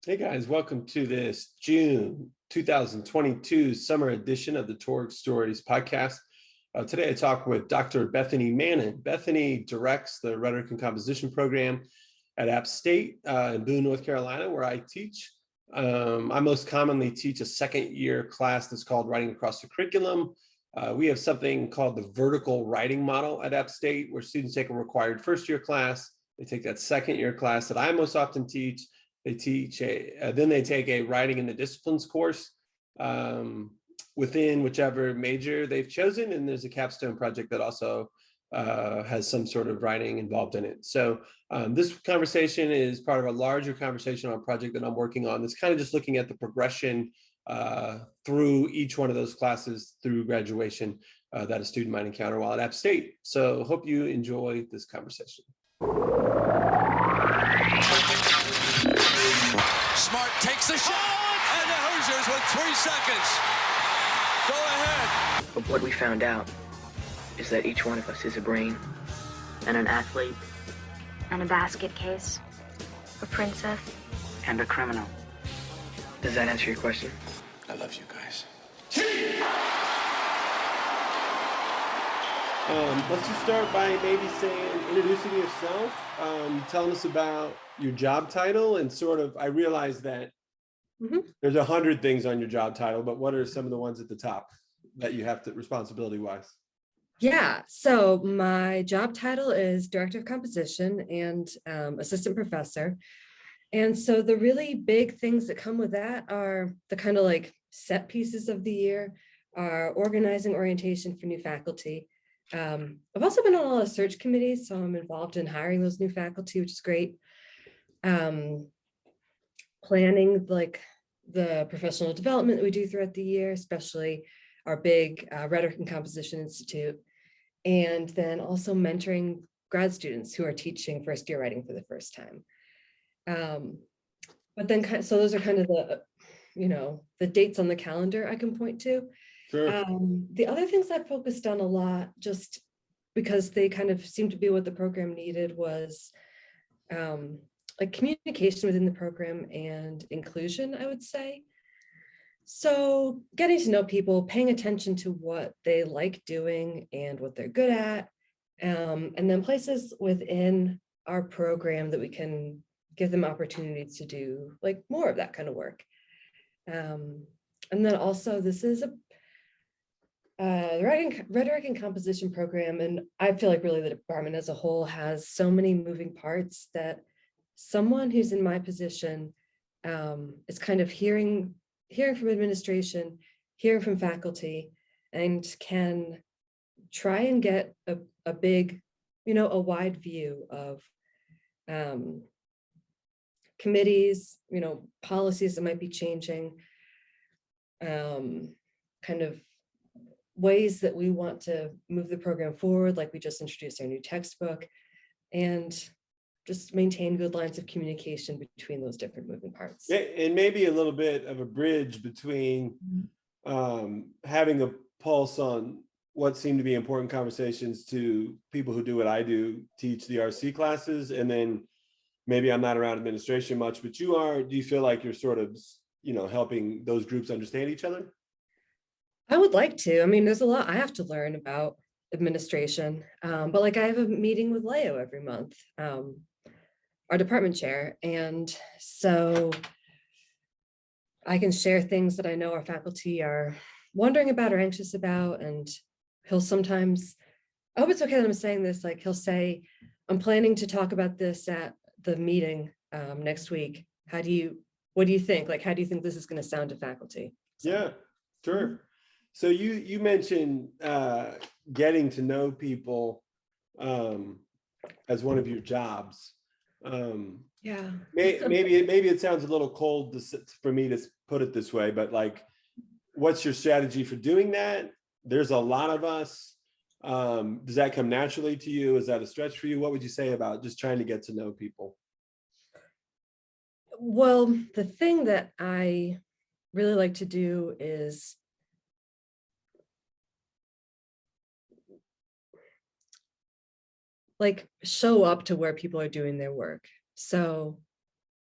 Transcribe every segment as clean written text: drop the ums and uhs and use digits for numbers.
Hey guys, welcome to this June 2022 summer edition of the Torg Stories podcast. Today I talk with Dr. Bethany Mannon. Bethany directs the Rhetoric and Composition program at App State in Boone, North Carolina, where I teach. I most commonly teach a second year class that's called Writing Across the Curriculum. We have something called the vertical writing model at App State, where students take a required first year class. They take that second year class that I most often teach. They teach then they take a writing in the disciplines course within whichever major they've chosen, and there's a capstone project that also has some sort of writing involved in it. So this conversation is part of a larger conversation on a project that I'm working on. That's kind of just looking at the progression through each one of those classes through graduation that a student might encounter while at App State. So hope you enjoy this conversation. Smart takes the shot, and the Hoosiers with 3 seconds. Go ahead. But what we found out is that each one of us is a brain and an athlete and a basket case, a princess, and a criminal. Does that answer your question? I love you guys. Let's just start by maybe introducing yourself, telling us about your job title, and sort of, I realize that there's 100 things on your job title, but what are some of the ones at the top that you have to responsibility-wise? Yeah, so my job title is Director of Composition and Assistant Professor. And so the really big things that come with that are the kind of like set pieces of the year, our organizing orientation for new faculty. I've also been on a lot of search committees, so I'm involved in hiring those new faculty, which is great. Planning like the professional development that we do throughout the year, especially our big Rhetoric and Composition Institute, and then also mentoring grad students who are teaching first year writing for the first time. But then, so those are kind of the dates on the calendar I can point to. Sure. The other things I focused on a lot, just because they kind of seemed to be what the program needed, was like communication within the program and inclusion, I would say. So getting to know people, paying attention to what they like doing and what they're good at, and then places within our program that we can give them opportunities to do like more of that kind of work. And then also this is the Rhetoric and Composition program, and I feel like really the department as a whole has so many moving parts that someone who's in my position is kind of hearing from administration, hearing from faculty, and can try and get a big, a wide view of committees, policies that might be changing, kind of ways that we want to move the program forward, like we just introduced our new textbook, and just maintain good lines of communication between those different moving parts. And maybe a little bit of a bridge between having a pulse on what seem to be important conversations to people who do what I do, teach the RC classes, and then maybe I'm not around administration much, but you are. Do you feel like you're sort of, helping those groups understand each other? I would like to. I mean, there's a lot I have to learn about administration, but like I have a meeting with Leo every month, our department chair, and so I can share things that I know our faculty are wondering about or anxious about, and he'll sometimes, I hope it's okay that I'm saying this, like he'll say, I'm planning to talk about this at the meeting next week. What do you think? Like, how do you think this is going to sound to faculty? So, yeah, sure. So you mentioned getting to know people as one of your jobs. Yeah. maybe it sounds a little cold for me to put it this way, but like, what's your strategy for doing that? There's a lot of us. Does that come naturally to you? Is that a stretch for you? What would you say about just trying to get to know people? Well, the thing that I really like to do is like show up to where people are doing their work. So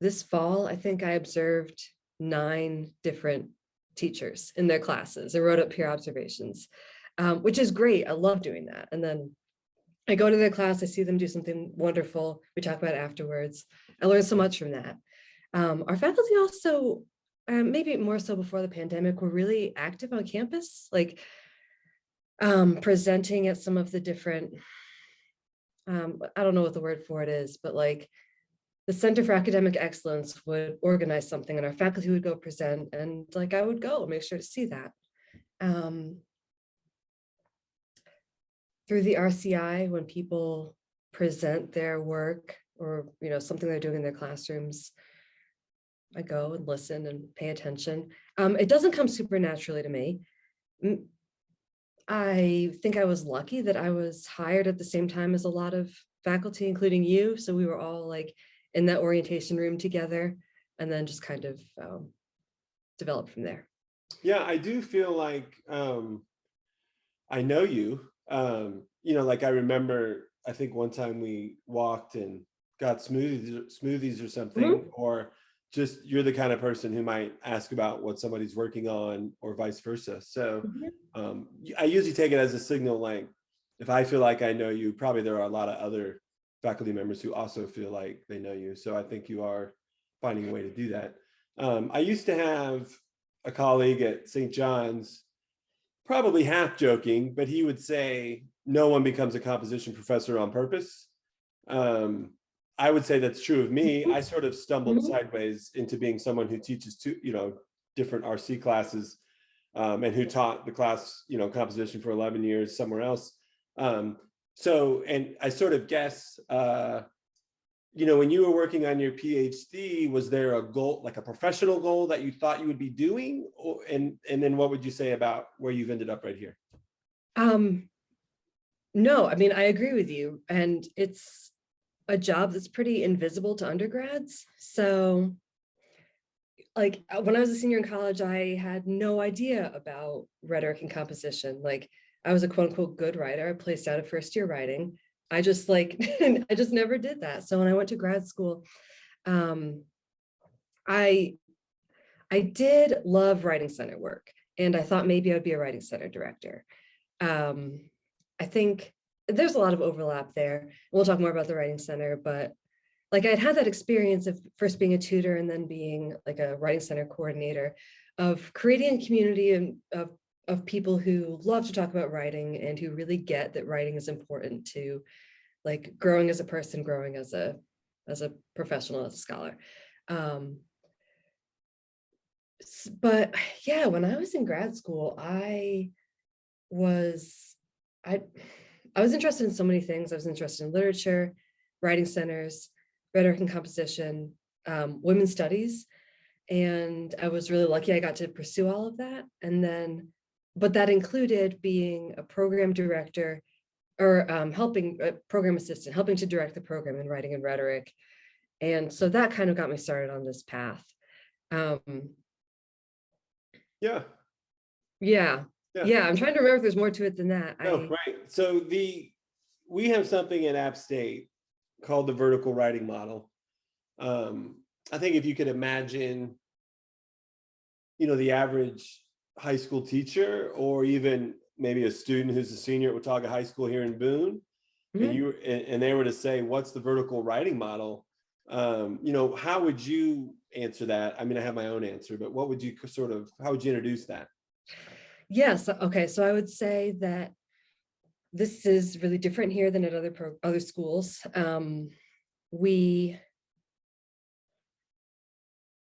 this fall, I think I observed 9 different teachers in their classes. I wrote up peer observations, which is great. I love doing that. And then I go to their class, I see them do something wonderful. We talk about it afterwards. I learned so much from that. Our faculty also, maybe more so before the pandemic, were really active on campus, like presenting at some of the different, I don't know what the word for it is, but like the Center for Academic Excellence would organize something and our faculty would go present, and like I would go make sure to see that. Through the RCI, when people present their work or something they're doing in their classrooms, I go and listen and pay attention. It doesn't come super naturally to me. I think I was lucky that I was hired at the same time as a lot of faculty, including you. So we were all like in that orientation room together, and then just kind of developed from there. Yeah, I do feel like I know you. Like I remember, I think one time we walked and got smoothies or something, or just you're the kind of person who might ask about what somebody's working on or vice versa. So I usually take it as a signal, like if I feel like I know you, probably there are a lot of other faculty members who also feel like they know you. So I think you are finding a way to do that. I used to have a colleague at St. John's, probably half joking, but he would say, no one becomes a composition professor on purpose. I would say that's true of me. I sort of stumbled sideways into being someone who teaches different RC classes, and who taught the class, composition for 11 years somewhere else. And I sort of guess, when you were working on your PhD, was there a goal, like a professional goal that you thought you would be doing? And then what would you say about where you've ended up right here? No, I mean, I agree with you. And it's a job that's pretty invisible to undergrads. So like when I was a senior in college, I had no idea about rhetoric and composition. Like I was a quote unquote good writer. I placed out of first year writing. I just I just never did that. So when I went to grad school, I did love writing center work, and I thought maybe I'd be a writing center director. I think there's a lot of overlap there. We'll talk more about the writing center, but like I'd had that experience of first being a tutor and then being like a writing center coordinator, of creating a community of people who love to talk about writing and who really get that writing is important to like growing as a person, growing as a professional, as a scholar. But yeah, when I was in grad school, I was interested in so many things. I was interested in literature, writing centers, rhetoric and composition, women's studies. And I was really lucky I got to pursue all of that. And then, but that included being a program director or helping a program assistant, helping to direct the program in writing and rhetoric. And so that kind of got me started on this path. Yeah. I'm trying to remember if there's more to it than that. Right. So we have something at App State called the vertical writing model. I think if you could imagine, the average high school teacher, or even maybe a student who's a senior at Watauga High School here in Boone, and they were to say, what's the vertical writing model? How would you answer that? I mean, I have my own answer, but what would you how would you introduce that? Yes. Okay. So I would say that this is really different here than at other schools. We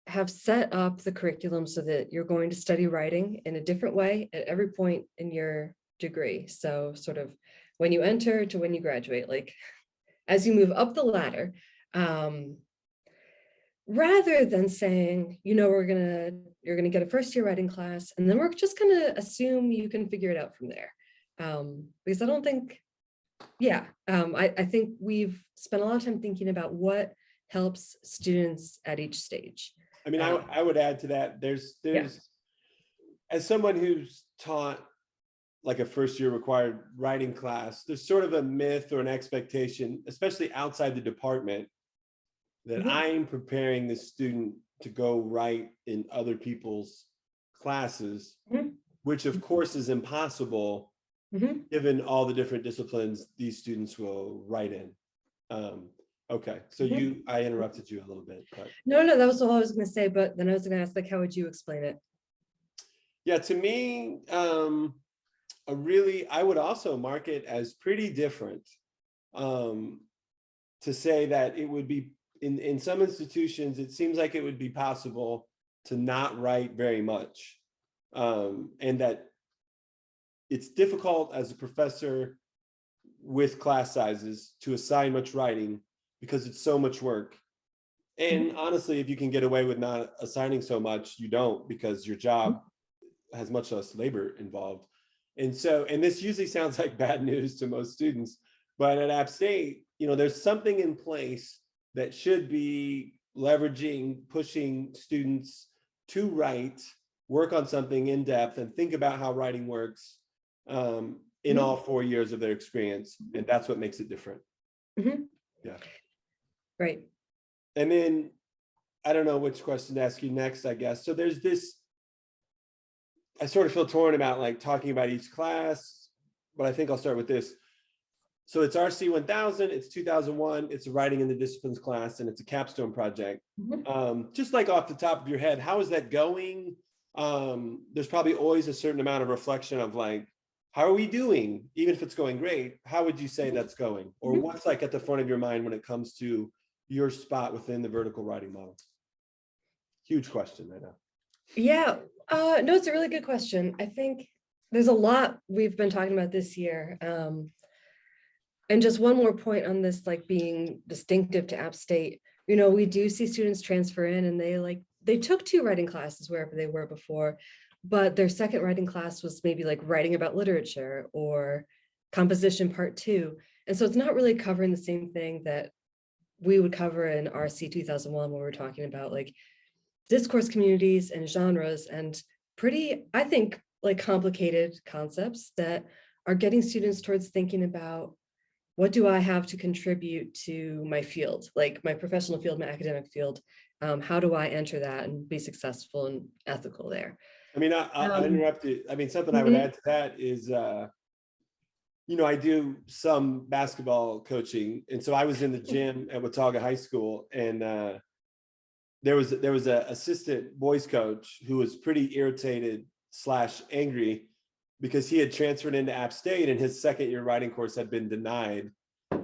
have set up the curriculum so that you're going to study writing in a different way at every point in your degree. So sort of when you enter to when you graduate, like as you move up the ladder, rather than saying, you're gonna get a first year writing class, and then we're just gonna assume you can figure it out from there. Because I don't think, I think we've spent a lot of time thinking about what helps students at each stage. I mean, I would add to that, there's as someone who's taught like a first year required writing class, there's sort of a myth or an expectation, especially outside the department, that I'm preparing the student to go write in other people's classes, which of course is impossible given all the different disciplines these students will write in. Okay, so I interrupted you a little bit, but No, that was all I was going to say. But then I was going to ask, like, how would you explain it? yeah, to me, I would also mark it as pretty different. To say that it would be in some institutions, it seems like it would be possible to not write very much, and that it's difficult as a professor with class sizes to assign much writing because it's so much work. And honestly, if you can get away with not assigning so much, you don't, because your job has much less labor involved. And this usually sounds like bad news to most students, but at App State, there's something in place that should be leveraging, pushing students to write, work on something in depth, and think about how writing works in all 4 years of their experience. And that's what makes it different. Yeah. Right. And then, I don't know which question to ask you next, I guess. So there's this, I sort of feel torn about like talking about each class, but I think I'll start with this. So it's RC 1000, it's 2001, it's a writing in the disciplines class, and it's a capstone project. Just like off the top of your head, how is that going? There's probably always a certain amount of reflection of like, how are we doing? Even if it's going great, how would you say that's going? Or what's like at the front of your mind when it comes to your spot within the vertical writing model? Huge question, I know. Yeah, no, it's a really good question. I think there's a lot we've been talking about this year. And just one more point on this, like being distinctive to App State, we do see students transfer in and they took 2 writing classes wherever they were before, but their second writing class was maybe like writing about literature or composition part 2. And so it's not really covering the same thing that we would cover in RC 2001 when we're talking about like discourse communities and genres and pretty, I think, like complicated concepts that are getting students towards thinking about what do I have to contribute to my field, like my professional field, my academic field. How do I enter that and be successful and ethical there? I mean, I'll interrupt you. I mean, something I would add to that is, I do some basketball coaching. And so I was in the gym at Watauga High School, and there was an assistant boys coach who was pretty irritated / angry because he had transferred into App State and his second year writing course had been denied.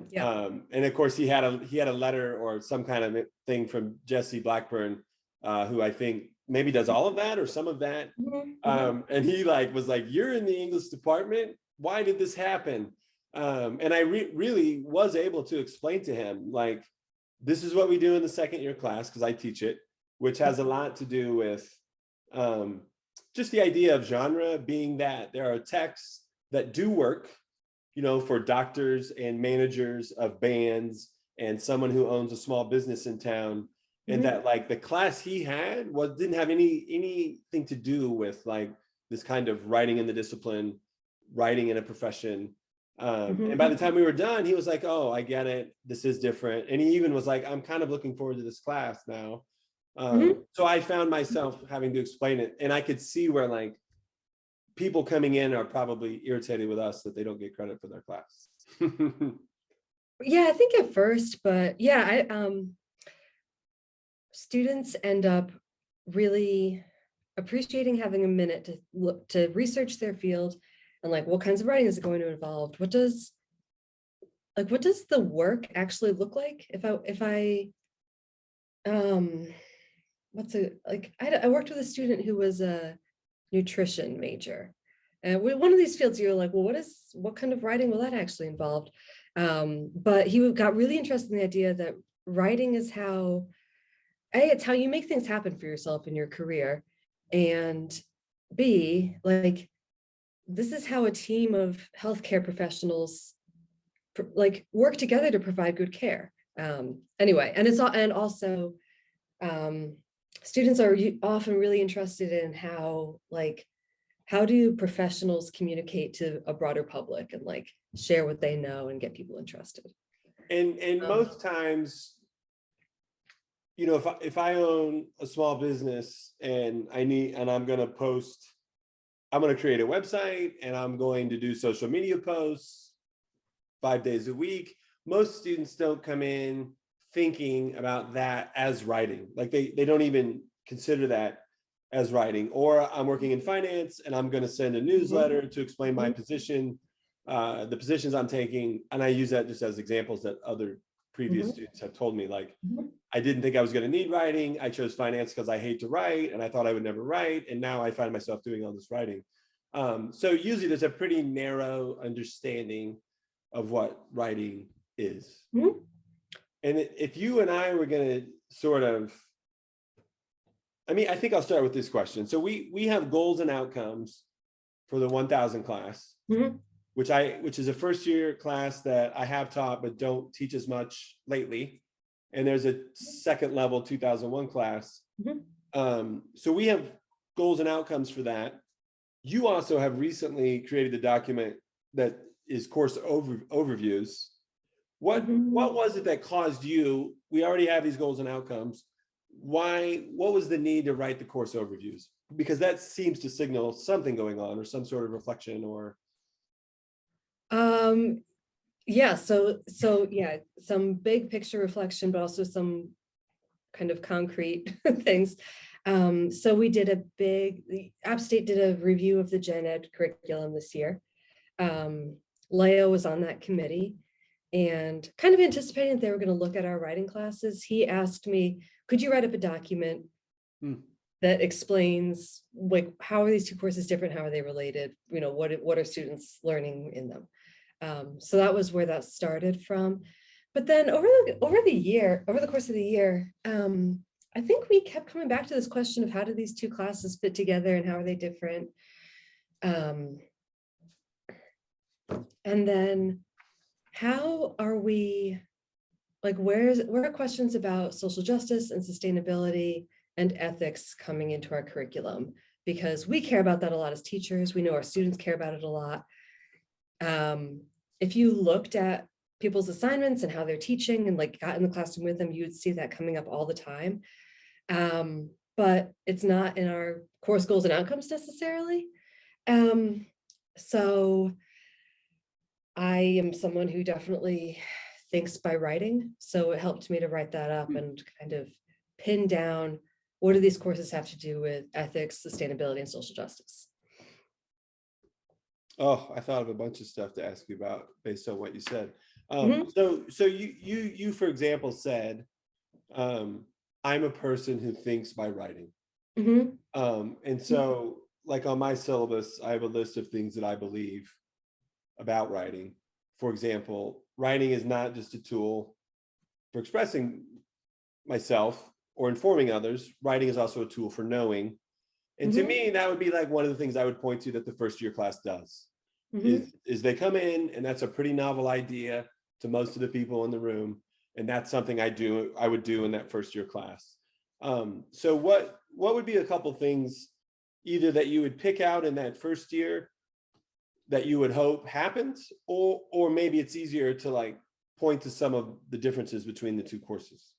Yeah. And of course he had a letter or some kind of thing from Jesse Blackburn, who I think maybe does all of that or some of that. And he was like, you're in the English department. Why did this happen? And I really was able to explain to him, like, this is what we do in the second year class, because I teach it, which has a lot to do with just the idea of genre being that there are texts that do work, for doctors and managers of bands and someone who owns a small business in town. And that like the class he had didn't have anything to do with like this kind of writing in the discipline, writing in a profession. And by the time we were done, he was like, oh, I get it. This is different. And he even was like, I'm kind of looking forward to this class now. So I found myself having to explain it. And I could see where like people coming in are probably irritated with us that they don't get credit for their class. Yeah, I think at first, but yeah, students end up really appreciating having a minute to research their field and like what kinds of writing is it going to involve? What does the work actually look like? I worked with a student who was a nutrition major. And one of these fields, you're like, well, what kind of writing will that actually involve? But he got really interested in the idea that writing is it's how you make things happen for yourself in your career. And B, like, this is how a team of healthcare professionals work together to provide good care. Anyway, and also students are often really interested in how do professionals communicate to a broader public and like share what they know and get people interested. And most times you know, if I own a small business and I'm going to create a website and I'm going to do social media posts 5 days a week. Most students don't come in thinking about that as writing. Like they don't even consider that as writing. Or I'm working in finance and I'm going to send a newsletter to explain my position, the positions I'm taking. And I use that just as examples that other previous students have told me, like, I didn't think I was going to need writing. I chose finance because I hate to write and I thought I would never write. And now I find myself doing all this writing. So usually there's a pretty narrow understanding of what writing is. And if you and I were going to sort of, I think I'll start with this question. So we have goals and outcomes for the 1000 class, which is a first year class that I have taught, but don't teach as much lately. And there's a second level 2001 class. So we have goals and outcomes for that. You also have recently created a document that is course overviews. What was it that caused you? We already have these goals and outcomes. What was the need to write the course overviews? Because that seems to signal something going on or some sort of reflection or. Yeah, so yeah, some big picture reflection, but also some kind of concrete things. So we did the App State did a review of the Gen Ed curriculum this year. Leo was on that committee and kind of anticipating that they were going to look at our writing classes. He asked me, could you write up a document that explains, like, how are these two courses different? How are they related? You know, what are students learning in them? So that was where that started from. But then over the course of the year, I think we kept coming back to this question of how do these two classes fit together and how are they different? And then how are we, like, where are questions about social justice and sustainability and ethics coming into our curriculum? Because we care about that a lot as teachers. We know our students care about it a lot. If you looked at people's assignments and how they're teaching and like got in the classroom with them, you would see that coming up all the time. But it's not in our course goals and outcomes necessarily. So I am someone who definitely thinks by writing. So it helped me to write that up and kind of pin down, what do these courses have to do with ethics, sustainability, and social justice? Oh, I thought of a bunch of stuff to ask you about based on what you said. So you for example said, I'm a person who thinks by writing. And so like on my syllabus, I have a list of things that I believe about writing. For example, writing is not just a tool for expressing myself or informing others. Writing is also a tool for knowing. And to me, that would be like one of the things I would point to that the first year class does. Is they come in and that's a pretty novel idea to most of the people in the room. And that's something I would do in that first year class. So what would be a couple things either that you would pick out in that first year that you would hope happens, or maybe it's easier to like point to some of the differences between the two courses?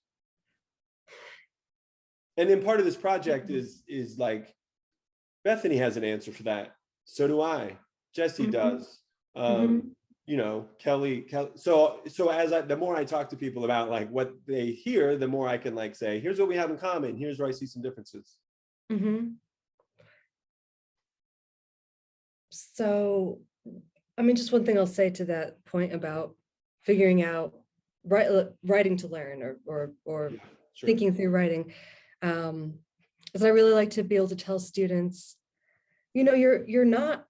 And then part of this project is like, Bethany has an answer for that. So do I. Jesse does. You know, Kelly. So as the more I talk to people about like what they hear, the more I can like say, here's what we have in common. Here's where I see some differences. So, I mean, just one thing I'll say to that point about figuring out writing to learn or Sure. thinking through writing, is I really like to be able to tell students, you know, you're not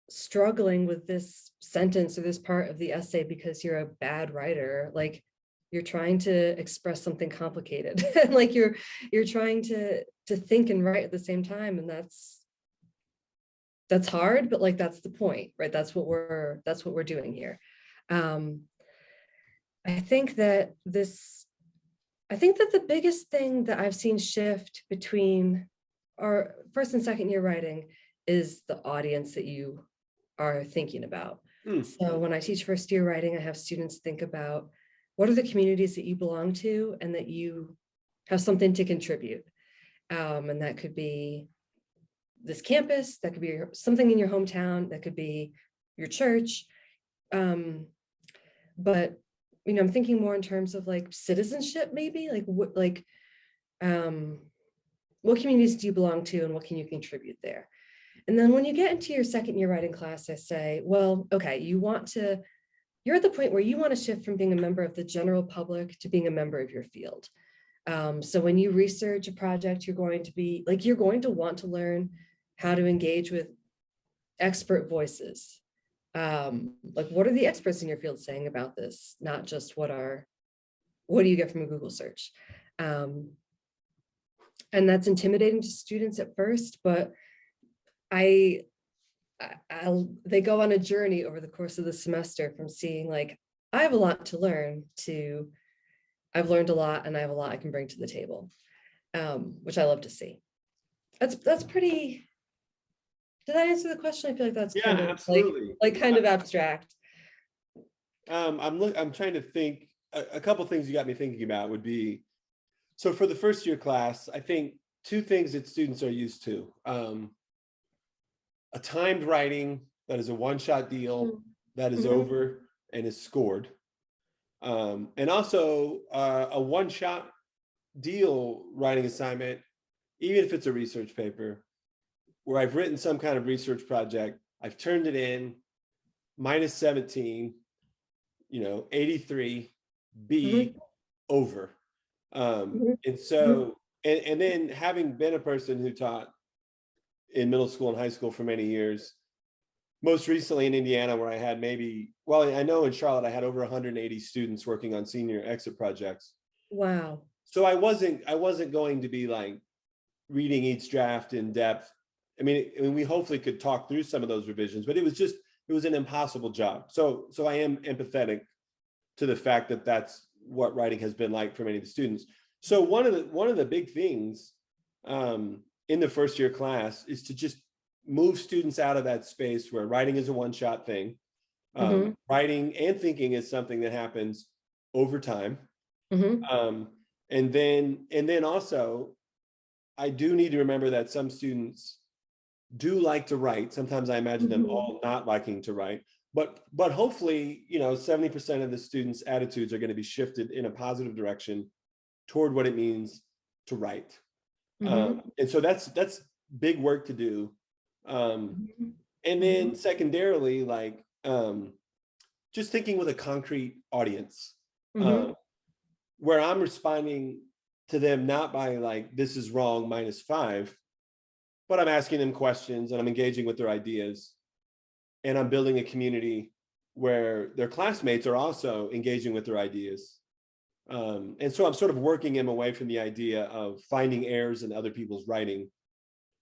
struggling with this sentence or this part of the essay because you're a bad writer. Like, you're trying to express something complicated. Like you're trying to think and write at the same time, and that's hard, but like that's the point, right? That's what we're doing here. I think that the biggest thing that I've seen shift between our first and second year writing is the audience that you are thinking about. So when I teach first year writing, I have students think about what are the communities that you belong to and that you have something to contribute. And that could be this campus, that could be something in your hometown, that could be your church. But, you know, I'm thinking more in terms of like citizenship, maybe like what communities do you belong to and what can you contribute there? And then when you get into your second year writing class, I say, well, okay, you're at the point where you want to shift from being a member of the general public to being a member of your field. So when you research a project, you're going to want to learn how to engage with expert voices. Like, what are the experts in your field saying about this? Not just what do you get from a Google search? And that's intimidating to students at first, but they go on a journey over the course of the semester from seeing like, I have a lot to learn to I've learned a lot and I have a lot I can bring to the table, which I love to see. That's pretty, did that answer the question? I feel like that's kind of absolutely. like kind of abstract. I'm trying to think, a couple things you got me thinking about would be, so for the first year class, I think two things that students are used to. A timed writing that is a one-shot deal that is over and is scored. And also a one-shot deal writing assignment, even if it's a research paper, where I've written some kind of research project, I've turned it in, minus 17, 83, B, over. And so, and then having been a person who taught in middle school and high school for many years, most recently in Indiana, where I had I know in Charlotte, I had over 180 students working on senior exit projects. Wow. So I wasn't going to be like reading each draft in depth. I mean, we hopefully could talk through some of those revisions, but it was an impossible job. So I am empathetic to the fact that that's what writing has been like for many of the students. So one of the big things in the first year class is to just move students out of that space where writing is a one-shot thing. Writing and thinking is something that happens over time. And then also, I do need to remember that some students do like to write. Sometimes I imagine them all not liking to write, but hopefully, 70% of the students' attitudes are going to be shifted in a positive direction toward what it means to write. And so that's big work to do. And then secondarily, like just thinking with a concrete audience, where I'm responding to them not by like, this is wrong, -5, but I'm asking them questions and I'm engaging with their ideas. And I'm building a community where their classmates are also engaging with their ideas. And so I'm sort of working them away from the idea of finding errors in other people's writing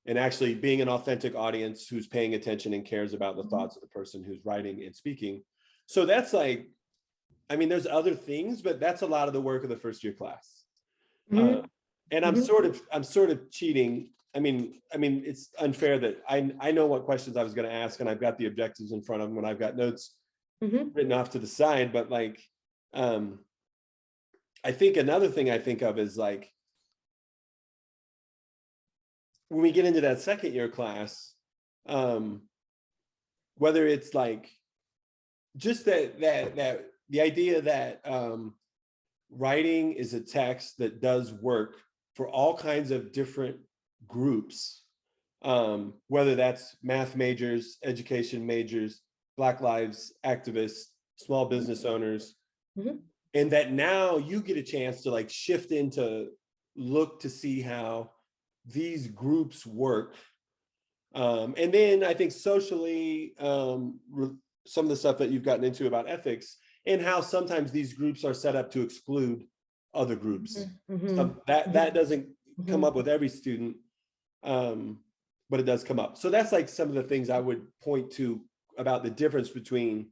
and actually being an authentic audience who's paying attention and cares about the thoughts of the person who's writing and speaking. So that's like, I mean, there's other things, but that's a lot of the work of the first year class. And I'm sort of cheating. I mean, it's unfair that I know what questions I was going to ask and I've got the objectives in front of them and I've got notes written off to the side, but like, I think another thing I think of is like, when we get into that second year class, whether it's like just that the idea that writing is a text that does work for all kinds of different groups, whether that's math majors, education majors, Black lives activists, small business owners, and that now you get a chance to like shift into look to see how these groups work. And then I think socially, some of the stuff that you've gotten into about ethics and how sometimes these groups are set up to exclude other groups. That doesn't come up with every student, but it does come up. So that's like some of the things I would point to about the difference between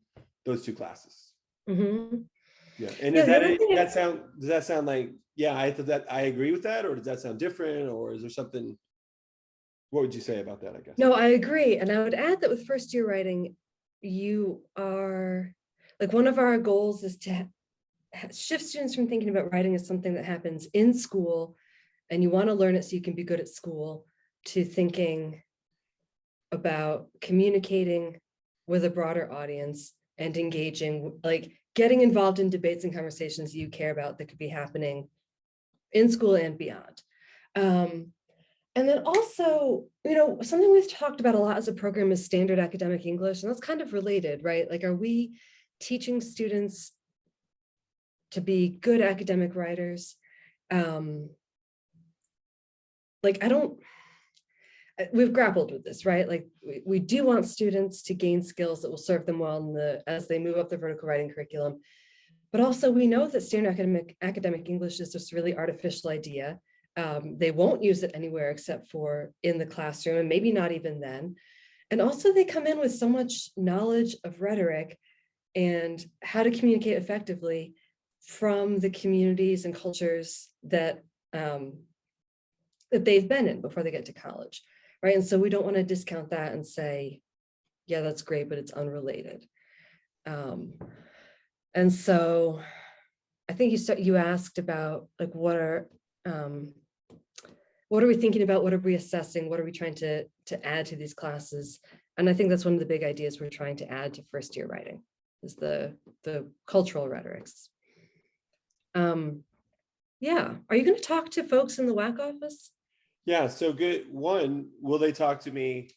those two classes. Yeah. And does that sound like, yeah, I agree with that, or does that sound different, or is there something, what would you say about that, I guess? No, I agree. And I would add that with first year writing, you are like, one of our goals is to shift students from thinking about writing as something that happens in school and you want to learn it so you can be good at school, to thinking about communicating with a broader audience and engaging, like getting involved in debates and conversations you care about that could be happening in school and beyond. And then also, something we've talked about a lot as a program is standard academic English, and that's kind of related, right? Like, are we teaching students to be good academic writers? We've grappled with this, right? Like, we do want students to gain skills that will serve them well as they move up the vertical writing curriculum. But also, we know that standard academic English is just a really artificial idea. They won't use it anywhere except for in the classroom, and maybe not even then. And also, they come in with so much knowledge of rhetoric and how to communicate effectively from the communities and cultures that they've been in before they get to college, right? And so we don't want to discount that and say, yeah, that's great, but it's unrelated. And so I think you asked about, like, what are we thinking about? What are we assessing? What are we trying to add to these classes? And I think that's one of the big ideas we're trying to add to first year writing, is the cultural rhetorics. Yeah, are you going to talk to folks in the WAC office? Yeah, so good. One, will they talk to me?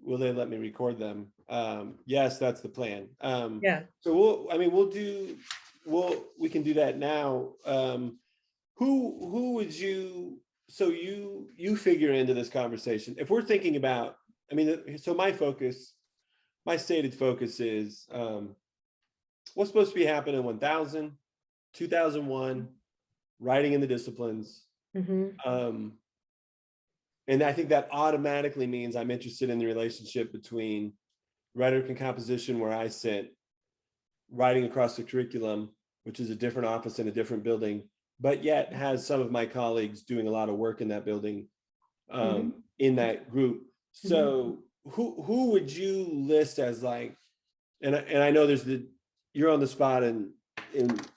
Will they let me record them? Yes, that's the plan. Yeah. So we can do that now. Who would you, so you figure into this conversation? If we're thinking about, so my stated focus is what's supposed to be happening in 1000, 2001, writing in the disciplines. Mm-hmm. And I think that automatically means I'm interested in the relationship between rhetoric and composition, where I sit, writing across the curriculum, which is a different office in a different building, but yet has some of my colleagues doing a lot of work in that building, in that group. So who would you list as, like, and I know you're on the spot, and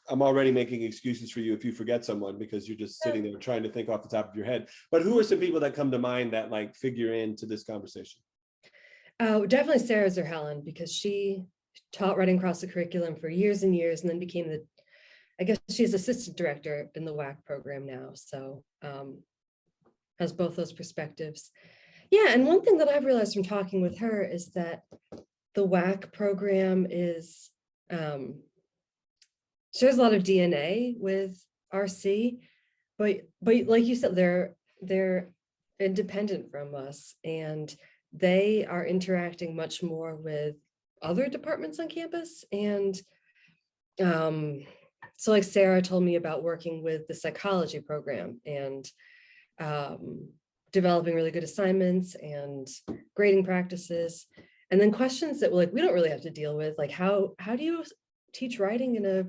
I'm already making excuses for you if you forget someone, because you're just sitting there trying to think off the top of your head. But who are some people that come to mind that, like, figure into this conversation? Definitely Sarah Zerhelen, because she taught writing across the curriculum for years and years, and then became I guess she's assistant director in the WAC program now. So has both those perspectives. Yeah, and one thing that I've realized from talking with her is that the WAC program is shares a lot of DNA with RC, but like you said, they're independent from us, and they are interacting much more with other departments on campus. And so, like, Sarah told me about working with the psychology program and developing really good assignments and grading practices, and then questions that we don't really have to deal with, like how do you teach writing in a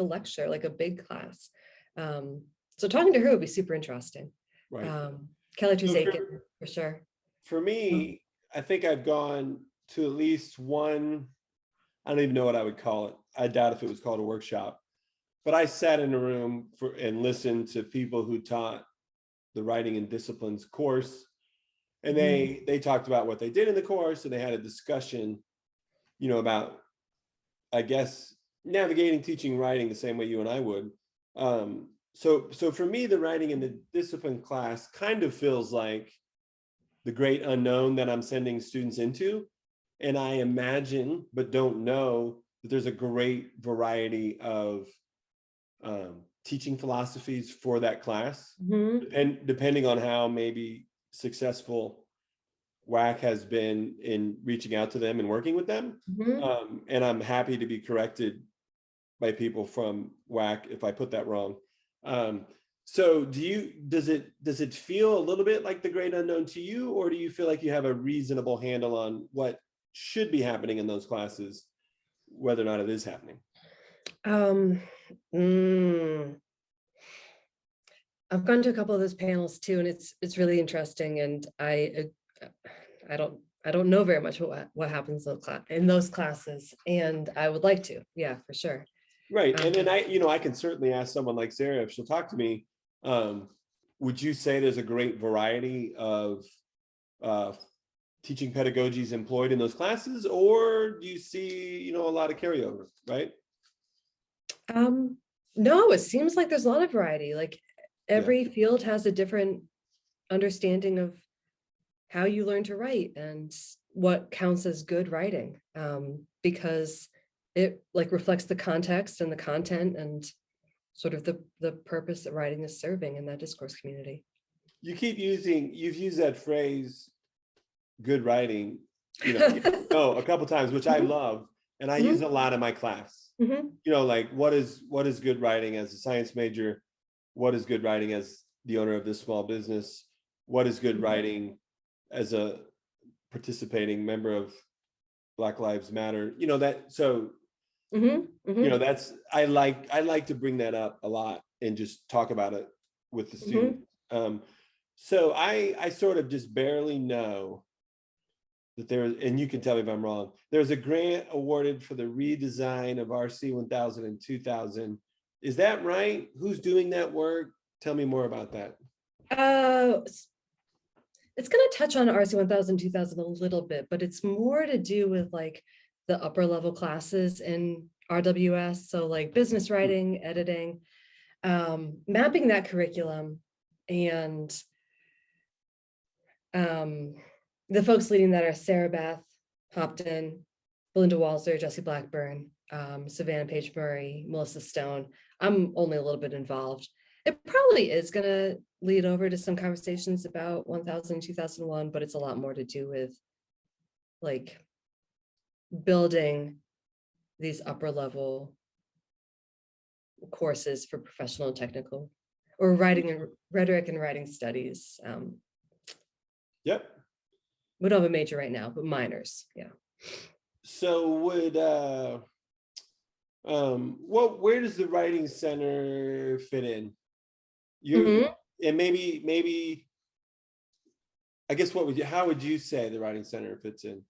lecture, like a big class. So talking to her would be super interesting. Right. Kelly Tuzakin, for sure. For me, I think I've gone to at least one, I don't even know what I would call it. I doubt if it was called a workshop, but I sat in a room and listened to people who taught the writing and disciplines course. And they talked about what they did in the course, and they had a discussion, about, I guess, navigating teaching writing the same way you and I would. So for me, the writing in the discipline class kind of feels like the great unknown that I'm sending students into. And I imagine, but don't know, that there's a great variety of teaching philosophies for that class. And depending on how maybe successful WAC has been in reaching out to them and working with them. And I'm happy to be corrected by people from WAC if I put that wrong. So does it feel a little bit like the great unknown to you, or do you feel like you have a reasonable handle on what should be happening in those classes, whether or not it is happening? I've gone to a couple of those panels too, and it's really interesting. And I don't know very much what happens in those classes, and I would like to, yeah, for sure. Right. And then I can certainly ask someone like Sarah if she'll talk to me. would you say there's a great variety of teaching pedagogies employed in those classes, or do you see, a lot of carryover, right? No, it seems like there's a lot of variety. Like every field has a different understanding of how you learn to write and what counts as good writing, because it like reflects the context and the content and sort of the purpose that writing is serving in that discourse community. You've used that phrase, good writing, a couple times, which I love, and I use a lot in my class. Like what is good writing as a science major? What is good writing as the owner of this small business? What is good writing as a participating member of Black Lives Matter? That's I like to bring that up a lot and just talk about it with the students. So I sort of just barely know that there, and you can tell me if I'm wrong, there's a grant awarded for the redesign of RC 1000 and 2000. Is that right? Who's doing that work? Tell me more about that. It's going to touch on RC 1000, 2000 a little bit, but it's more to do with like the upper level classes in RWS. So like business writing, editing, mapping that curriculum, and the folks leading that are Sarah Beth Hopton, Belinda Walzer, Jesse Blackburn, Savannah Page Murray, Melissa Stone. I'm only a little bit involved. It probably is going to lead over to some conversations about 1000, 2001, but it's a lot more to do with like building these upper level courses for professional and technical, or writing and rhetoric and writing studies. Yep. We don't have a major right now, but minors. Yeah. So where does the Writing Center fit in? And maybe I guess how would you say the Writing Center fits in?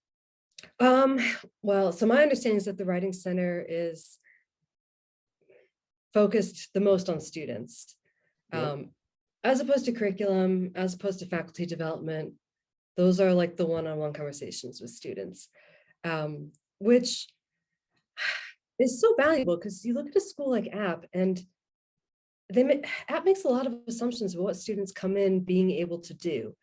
Well, so my understanding is that the Writing Center is focused the most on students, as opposed to curriculum, as opposed to faculty development. Those are like the one-on-one conversations with students, which is so valuable because you look at a school like App, and App makes a lot of assumptions about what students come in being able to do,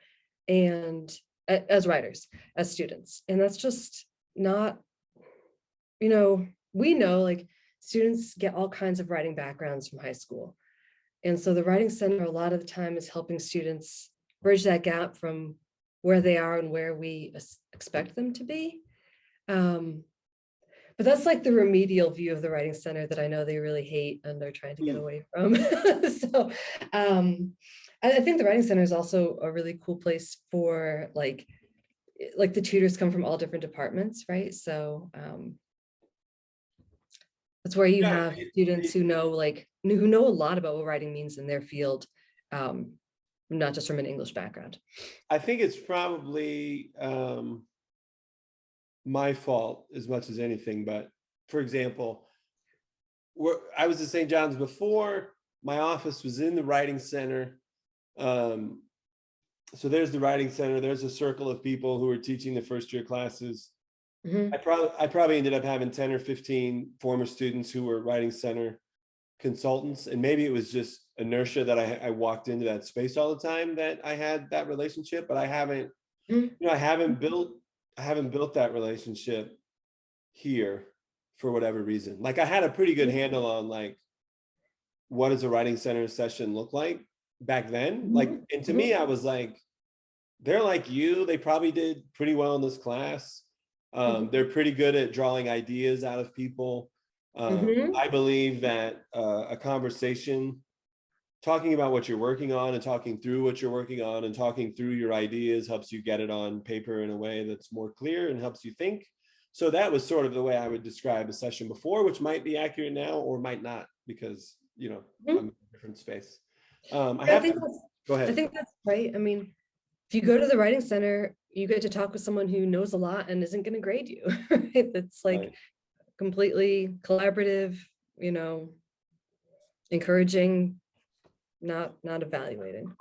and as writers, as students, and that's just not, we know like students get all kinds of writing backgrounds from high school, and so the Writing Center a lot of the time is helping students bridge that gap from where they are and where we expect them to be. But that's like the remedial view of the Writing Center that I know they really hate and they're trying to get away from. So I think the Writing Center is also a really cool place for like the tutors come from all different departments, right? So that's where you have students who know a lot about what writing means in their field, not just from an English background. I think it's probably my fault as much as anything, but for example, I was at St. John's before. My office was in the Writing Center. So there's the Writing Center. There's a circle of people who are teaching the first year classes. I probably ended up having 10 or 15 former students who were Writing Center consultants, and maybe it was just inertia that I walked into that space all the time that I had that relationship, but I haven't built that relationship here for whatever reason. Like I had a pretty good handle on like what does a Writing Center session look like back then. Like, and to me, I was like, they're like you, they probably did pretty well in this class. They're pretty good at drawing ideas out of people. I believe that a conversation, talking about what you're working on and talking through what you're working on and talking through your ideas helps you get it on paper in a way that's more clear and helps you think. So that was sort of the way I would describe a session before, which might be accurate now or might not, because, I'm in a different space. Go ahead. I think that's right. I mean, if you go to the Writing Center, you get to talk with someone who knows a lot and isn't going to grade you. Right? It's like completely collaborative, encouraging, not evaluating.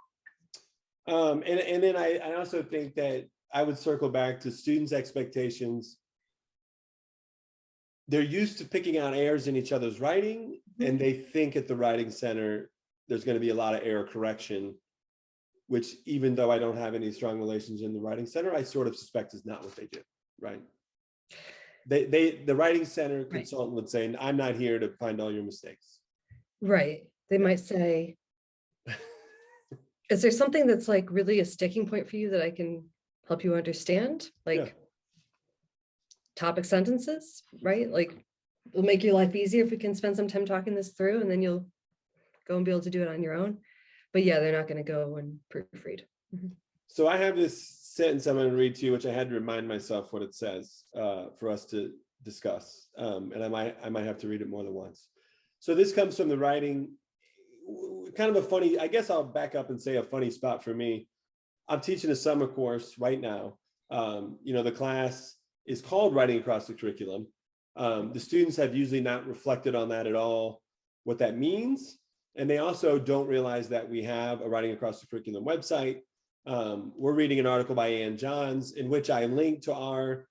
And then I also think that I would circle back to students' expectations. They're used to picking out errors in each other's writing, and they think at the writing center, there's going to be a lot of error correction, which even though I don't have any strong relations in the writing center, I sort of suspect is not what they do, right? The writing center consultant would say, I'm not here to find all your mistakes. Right. They might say, is there something that's like really a sticking point for you that I can help you understand? Like topic sentences, right? Like it'll make your life easier if we can spend some time talking this through, and then you'll go and be able to do it on your own. But yeah, they're not going to go and proofread. So I have this sentence I'm going to read to you, which I had to remind myself what it says for us to discuss. And I might have to read it more than once. So this comes from the writing, kind of a funny, I guess I'll back up and say a funny spot for me. I'm teaching a summer course right now. The class is called Writing Across the Curriculum. The students have usually not reflected on that at all, what that means. And they also don't realize that we have a Writing Across the Curriculum website. We're reading an article by Ann Johns in which I link to our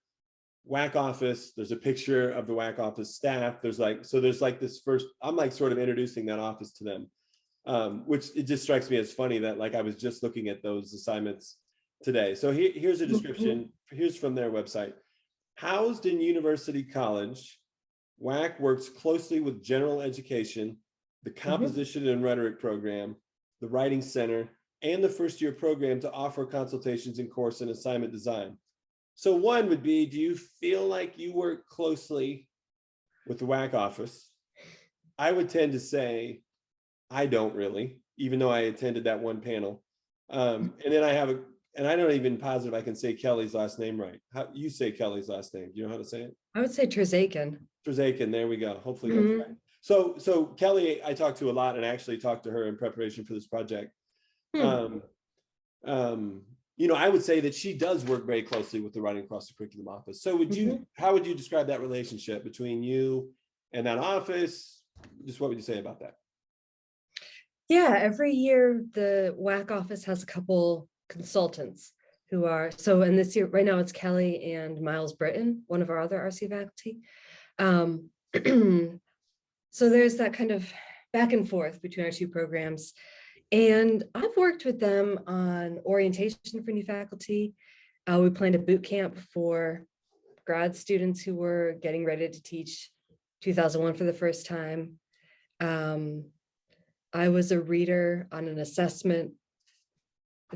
WAC office. There's a picture of the WAC office staff. There's this first, I'm like sort of introducing that office to them, which it just strikes me as funny that like I was just looking at those assignments today. So here's a description. Here's from their website. Housed in University College, WAC works closely with general education, the composition and rhetoric program, the writing center, and the first year program to offer consultations in course and assignment design. So one would be, do you feel like you work closely with the WAC office? I would tend to say, I don't really, even though I attended that one panel. And then and I don't even positive I can say Kelly's last name right. How you say Kelly's last name? Do you know how to say it? I would say Trezakin. Trezakin, there we go. Hopefully that's right. So Kelly, I talked to a lot and actually talked to her in preparation for this project. I would say that she does work very closely with the Writing Across the Curriculum office. So how would you describe that relationship between you and that office? Just what would you say about that? Yeah, every year the WAC office has a couple consultants who are, and this year, right now it's Kelly and Miles Britton, one of our other RC faculty. So there's that kind of back and forth between our two programs. And I've worked with them on orientation for new faculty. We planned a boot camp for grad students who were getting ready to teach 2001 for the first time. I was a reader on an assessment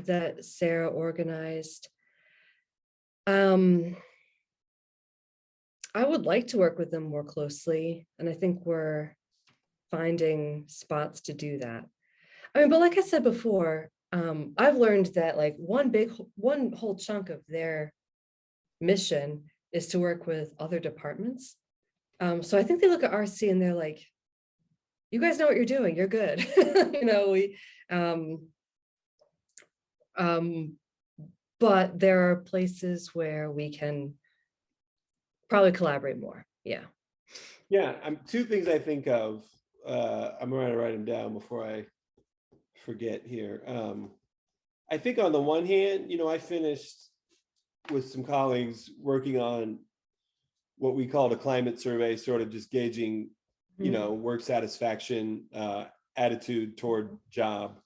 that Sarah organized. I would like to work with them more closely, and I think we're finding spots to do that. But like I said before, I've learned that like one whole chunk of their mission is to work with other departments. So I think they look at RC and they're like, you guys know what you're doing, you're good. But there are places where we can probably collaborate more. Yeah. Two things I think of. I'm going to write them down before I forget here. I think on the one hand, I finished with some colleagues working on what we called a climate survey, sort of just gauging, work satisfaction, attitude toward job.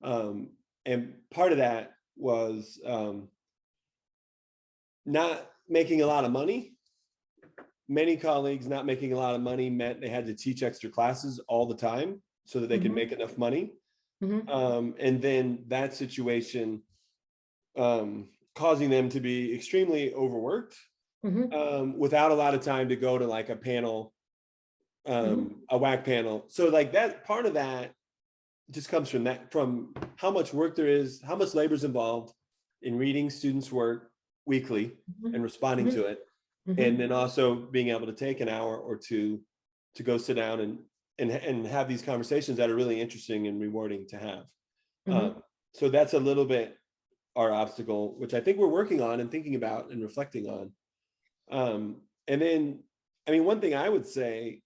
And part of that was not making a lot of money. Many colleagues not making a lot of money meant they had to teach extra classes all the time so that they could make enough money. And then that situation causing them to be extremely overworked without a lot of time to go to like a panel, a WAC panel. So like that, part of that just comes from how much work there is, how much labor is involved in reading students' work weekly and responding to it. And then also being able to take an hour or two to go sit down and have these conversations that are really interesting and rewarding to have. So that's a little bit our obstacle, which I think we're working on and thinking about and reflecting on. And then, one thing I would say,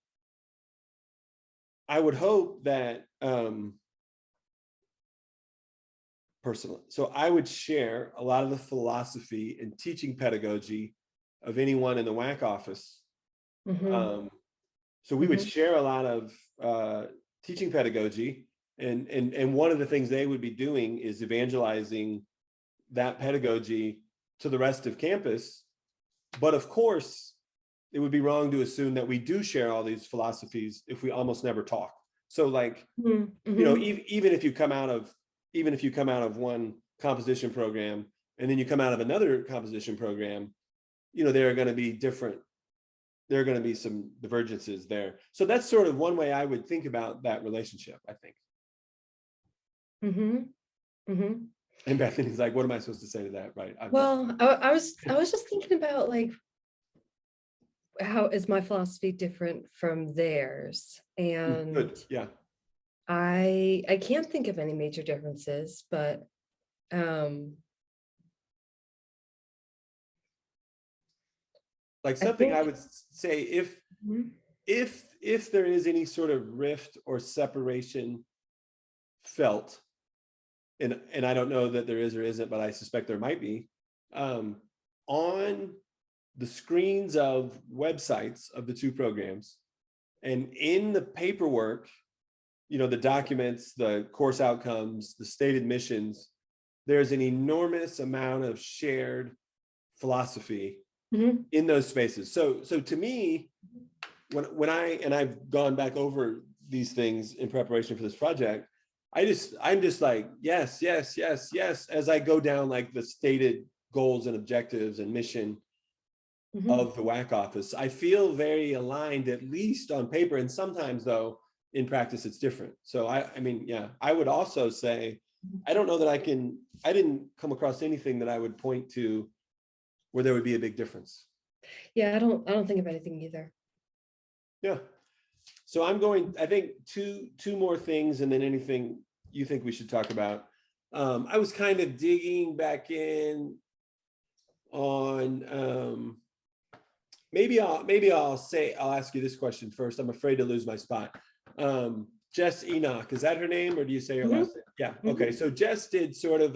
I would hope that personally. So I would share a lot of the philosophy and teaching pedagogy of anyone in the WAC office. So we would share a lot of teaching pedagogy, and one of the things they would be doing is evangelizing that pedagogy to the rest of campus. But of course, it would be wrong to assume that we do share all these philosophies if we almost never talk. So like, you know, even if you come out of one composition program and then you come out of another composition program, you know, there are going to be some divergences there. So that's sort of one way I would think about that relationship, I think. And Bethany's like, what am I supposed to say to that? Right. Well, I was just thinking about like, how is my philosophy different from theirs? And good. Yeah. I can't think of any major differences, but like something I would say, if there is any sort of rift or separation felt, and I don't know that there is or isn't, but I suspect there might be, on the screens of websites of the two programs and in the paperwork, you know, the documents, the course outcomes, the state admissions, there's an enormous amount of shared philosophy in those spaces. So to me, when I've gone back over these things in preparation for this project, I'm just like, yes, as I go down like the stated goals and objectives and mission of the WAC office. I feel very aligned, at least on paper. And sometimes though, in practice, it's different. So I mean, yeah, I would also say, I don't know that I didn't come across anything that I would point to where there would be a big difference. Yeah, I don't think of anything either. Yeah. So I think two more things, and then anything you think we should talk about. I was kind of digging back in on, maybe I'll ask you this question first. I'm afraid to lose my spot. Jess Enoch, is that her name, or do you say her last name? Yeah. Okay. So Jess did sort of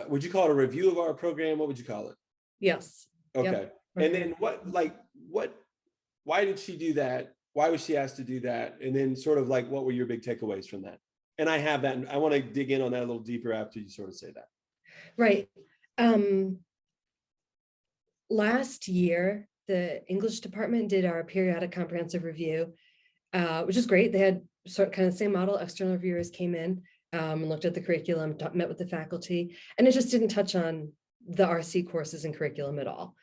would you call it a review of our program? What would you call it? Yes. Okay. Yep. And then why did she do that? Why was she asked to do that? And then sort of like, what were your big takeaways from that? And I have that, and I want to dig in on that a little deeper after you sort of say that. Right. Last year, the English department did our periodic comprehensive review, which is great. They had sort of kind of the same model. External reviewers came in and looked at the curriculum, met with the faculty, and it just didn't touch on the RC courses and curriculum at all,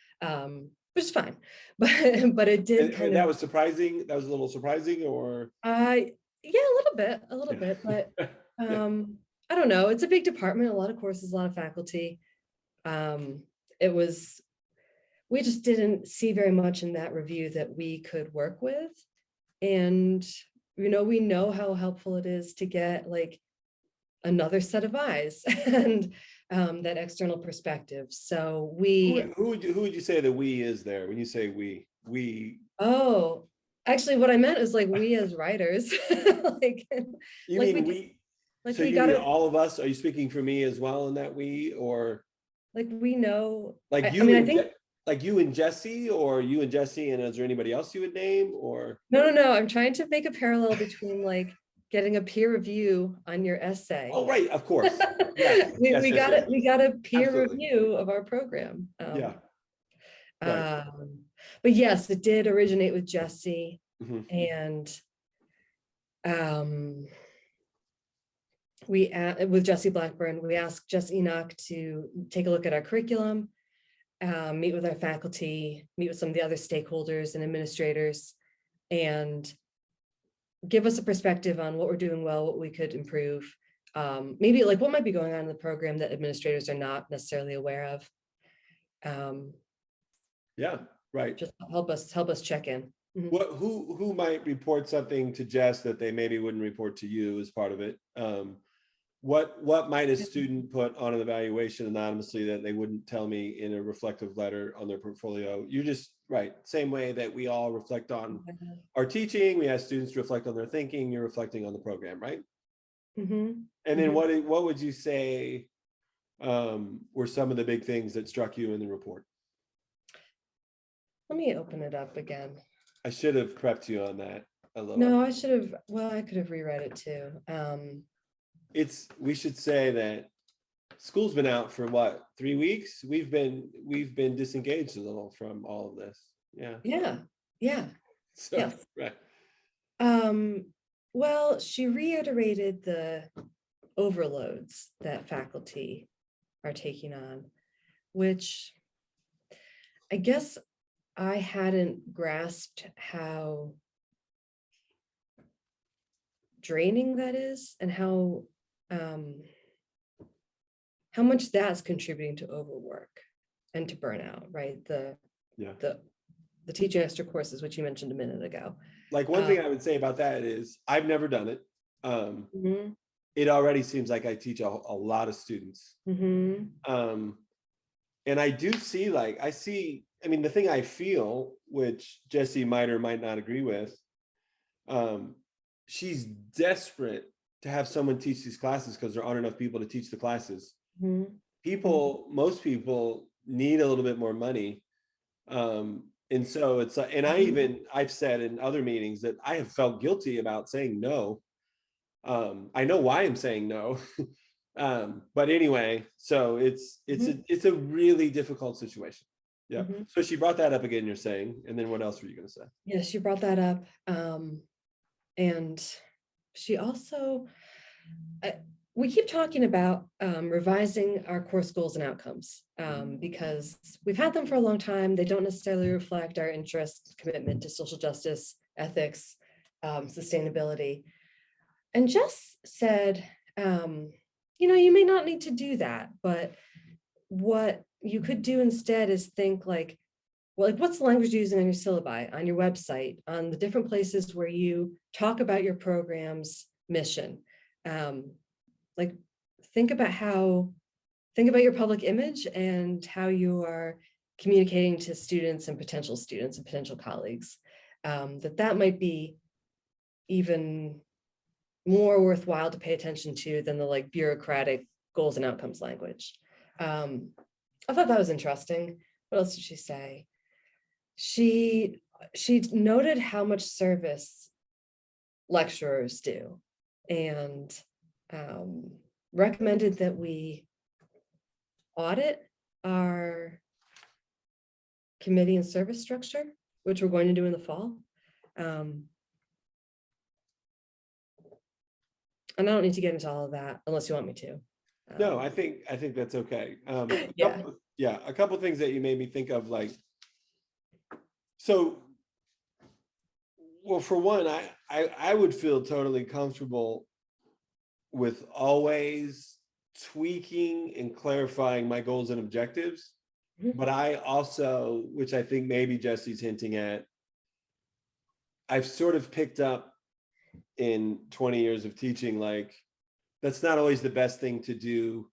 which is fine. But it did that was surprising. That was a little surprising, or yeah, a little bit, but I don't know. It's a big department, a lot of courses, a lot of faculty. We just didn't see very much in that review that we could work with. And, you know, we know how helpful it is to get like another set of eyes and that external perspective. So who would you say the we is there when you say we? Oh, actually what I meant is like we as writers. Like, you like mean we like so we you got mean all of us? Are you speaking for me as well in that we, or like we know like you? I think like you and Jesse, or you and Jesse, and is there anybody else you would name, or? No. I'm trying to make a parallel between like getting a peer review on your essay. Oh, right, of course. Yeah. we got a peer Absolutely. review of our program. Yeah. Right. But yes, it did originate with Jesse, Mm-hmm. and with Jesse Blackburn, we asked Jess Enoch to take a look at our curriculum, meet with our faculty, meet with some of the other stakeholders and administrators, and give us a perspective on what we're doing well, what we could improve, maybe like what might be going on in the program that administrators are not necessarily aware of. Yeah, right. Just help us check in. Who might report something to Jess that they maybe wouldn't report to you as part of it? What might a student put on an evaluation anonymously that they wouldn't tell me in a reflective letter on their portfolio? You're just right. Same way that we all reflect on our teaching, we ask students to reflect on their thinking, you're reflecting on the program, right? Mhm. And then Mhm. what would you say were some of the big things that struck you in the report? Let me open it up again. I should have prepped you on that a No, little. I should have, well, I could have reread it too. We should say that school's been out for what, 3 weeks? We've been disengaged a little from all of this. Yeah. Yeah, yeah, So, yes. right. Well, she reiterated the overloads that faculty are taking on, which I guess I hadn't grasped how draining that is and how much that's contributing to overwork and to burnout, right? Yeah. The teaching extra courses, which you mentioned a minute ago. Like one thing I would say about that is I've never done it. Mhm, It already seems like I teach a lot of students. mhm, And I do see I mean, the thing I feel, which Jessie might or might not agree with, she's desperate to have someone teach these classes because there aren't enough people to teach the classes. mhm, Most people need a little bit more money. And so it's, and I've said in other meetings that I have felt guilty about saying no. I know why I'm saying no. But anyway, so it's a really difficult situation. Yeah. mhm. So she brought that up again, you're saying, and then what else were you going to say? Yes, you brought that up. And she also, we keep talking about revising our course goals and outcomes because we've had them for a long time. They don't necessarily reflect our interest, commitment to social justice, ethics, sustainability. And Jess said, you may not need to do that, but what you could do instead is think like, well, like what's the language you're using on your syllabi, on your website, on the different places where you talk about your program's mission. Like think about your public image and how you are communicating to students and potential colleagues. That might be even more worthwhile to pay attention to than the like bureaucratic goals and outcomes language. I thought that was interesting. What else did she say? She noted how much service lecturers do and recommended that we audit our committee and service structure, which we're going to do in the fall. And I don't need to get into all of that unless you want me to. No, I think that's okay. Yeah. A couple things that you made me think of, like, so, well, for one, I would feel totally comfortable with always tweaking and clarifying my goals and objectives. Mhm. But I also, which I think maybe Jesse's hinting at, I've sort of picked up in 20 years of teaching, like, that's not always the best thing to do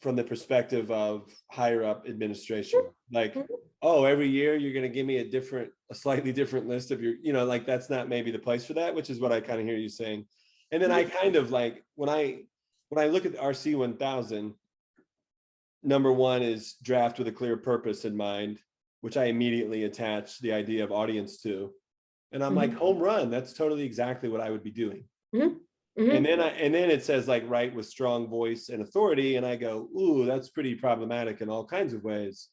from the perspective of higher up administration. Like, oh, every year you're going to give me a slightly different list of your, like, that's not maybe the place for that, which is what I kind of hear you saying. And then I kind of like, when I look at the RC 1000, number one is draft with a clear purpose in mind, which I immediately attach the idea of audience to. And I'm like, home run, that's totally exactly what I would be doing. And then it says like write with strong voice and authority. And I go, ooh, that's pretty problematic in all kinds of ways.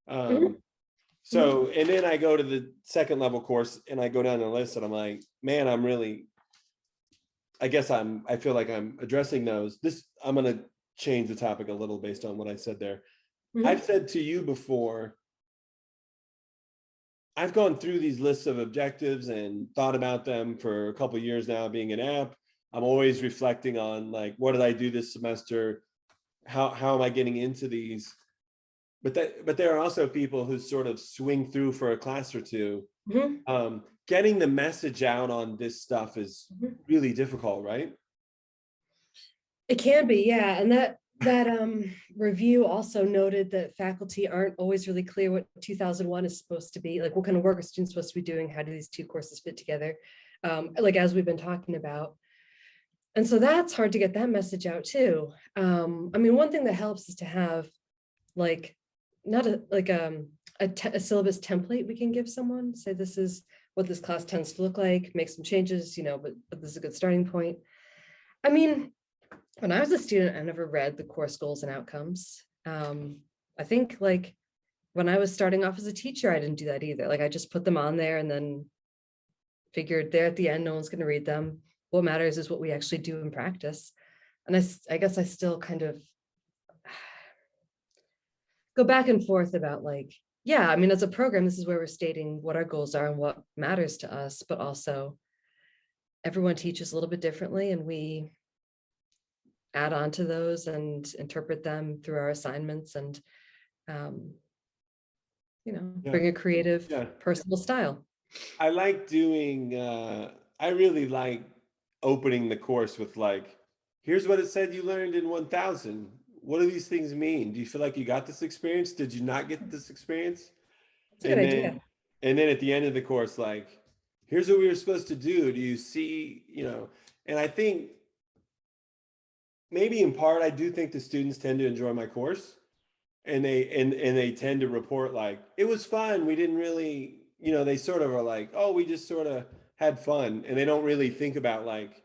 So, and then I go to the second level course and I go down the list and I'm like, man, I feel like I'm addressing those. I'm going to change the topic a little based on what I said there. I've said to you before, I've gone through these lists of objectives and thought about them for a couple of years now, being an app. I'm always reflecting on like, what did I do this semester? How am I getting into these? But there are also people who sort of swing through for a class or two. Getting the message out on this stuff is really difficult, right? It can be, yeah. And that review also noted that faculty aren't always really clear what 2001 is supposed to be, like what kind of work are students supposed to be doing, how do these two courses fit together, like as we've been talking about. And so that's hard to get that message out too. I mean, one thing that helps is to have like, not a syllabus template we can give someone, say this is what this class tends to look like, make some changes, but this is a good starting point. I mean, when I was a student, I never read the course goals and outcomes. I think like when I was starting off as a teacher, I didn't do that either. Like I just put them on there and then figured there at the end, no one's going to read them. What matters is what we actually do in practice. And I guess I still kind of go back and forth about like, yeah, I mean, as a program, this is where we're stating what our goals are and what matters to us, but also everyone teaches a little bit differently and we add on to those and interpret them through our assignments and, bring a creative, personal style. I like doing, I really like opening the course with like, here's what it said you learned in 1000. What do these things mean? Do you feel like you got this experience? Did you not get this experience? That's a good idea. And then at the end of the course, like, here's what we were supposed to do. Do you see, and I think maybe in part, I do think the students tend to enjoy my course and they tend to report like, it was fun. We didn't really, they sort of are like, oh, we just sort of had fun. And they don't really think about like,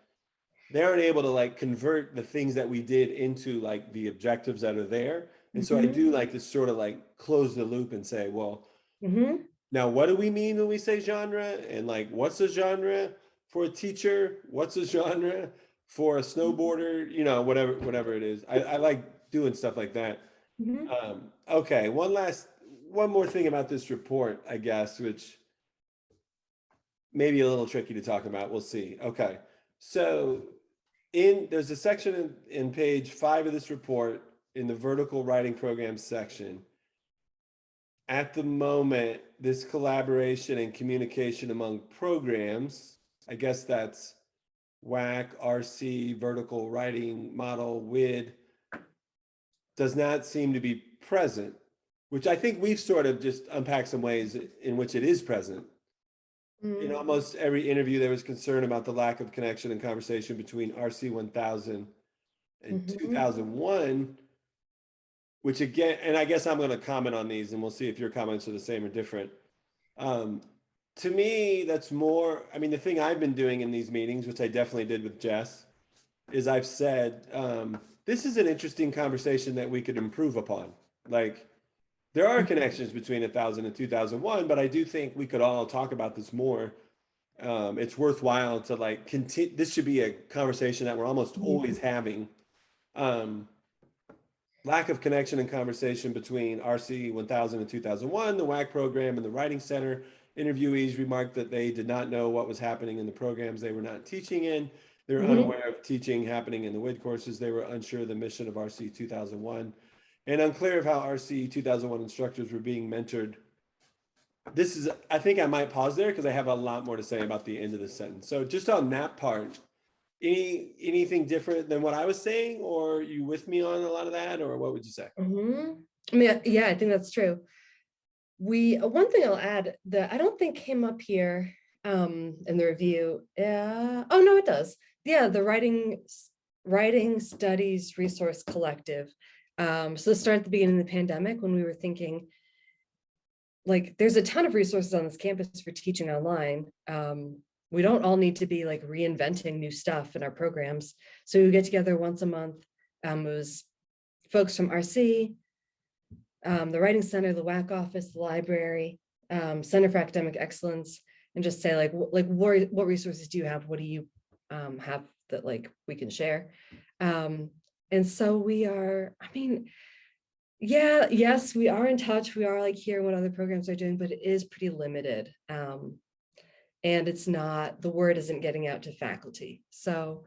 they aren't able to like convert the things that we did into like the objectives that are there. And so I do like to sort of like close the loop and say, well, now what do we mean when we say genre? And like, what's a genre for a teacher? What's a genre for a snowboarder? Whatever it is. I like doing stuff like that. Okay, one more thing about this report, I guess, which may be a little tricky to talk about. We'll see. Okay, so there's a section in page 5 of this report in the vertical writing program section. At the moment, this collaboration and communication among programs, I guess that's WAC, RC, vertical writing model, WID, does not seem to be present, which I think we've sort of just unpacked some ways in which it is present. In almost every interview, there was concern about the lack of connection and conversation between RC 1000 and 2001, which again, and I guess I'm going to comment on these and we'll see if your comments are the same or different. To me, that's more, I mean, the thing I've been doing in these meetings, which I definitely did with Jess, is I've said, this is an interesting conversation that we could improve upon. Like, there are connections between 1000 and 2001, but I do think we could all talk about this more. It's worthwhile to like continue. This should be a conversation that we're almost always having. Lack of connection and conversation between RC 1000 and 2001, the WAC program and the Writing Center. Interviewees remarked that they did not know what was happening in the programs they were not teaching in. They were unaware of teaching happening in the WID courses. They were unsure of the mission of RC 2001 and unclear of how RC 2001 instructors were being mentored. This is, I think I might pause there because I have a lot more to say about the end of this sentence. So just on that part, anything different than what I was saying, or are you with me on a lot of that, or what would you say? I mean, yeah, I think that's true. One thing I'll add that I don't think came up here in the review. Oh no, it does. Yeah, the Writing Studies Resource Collective. So this started at the beginning of the pandemic when we were thinking, like, there's a ton of resources on this campus for teaching online. We don't all need to be like reinventing new stuff in our programs. So we get together once a month. It was folks from RC, the Writing Center, the WAC Office, the library, Center for Academic Excellence, and just say like what resources do you have? What do you have that like we can share? And so we are, I mean, yeah, yes, we are in touch. We are like hearing what other programs are doing, but it is pretty limited. And it's not, the word isn't getting out to faculty. So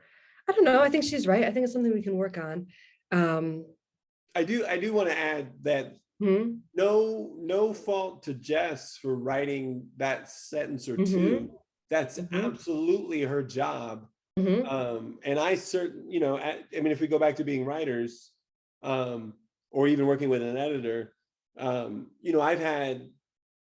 I don't know. I think she's right. I think it's something we can work on. I do want to add that no fault to Jess for writing that sentence or two. That's absolutely her job. And I certainly, I mean, if we go back to being writers, or even working with an editor,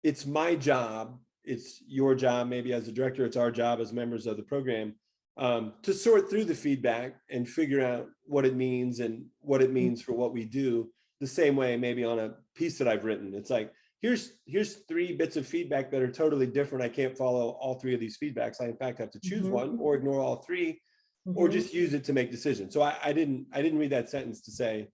it's my job, it's your job, maybe as a director, it's our job as members of the program, to sort through the feedback and figure out what it means and what it means for what we do. The same way, maybe on a piece that I've written, it's like, here's 3 bits of feedback that are totally different. I can't follow all 3 of these feedbacks. I in fact have to choose one, or ignore all 3, or just use it to make decisions. So I didn't read that sentence to say,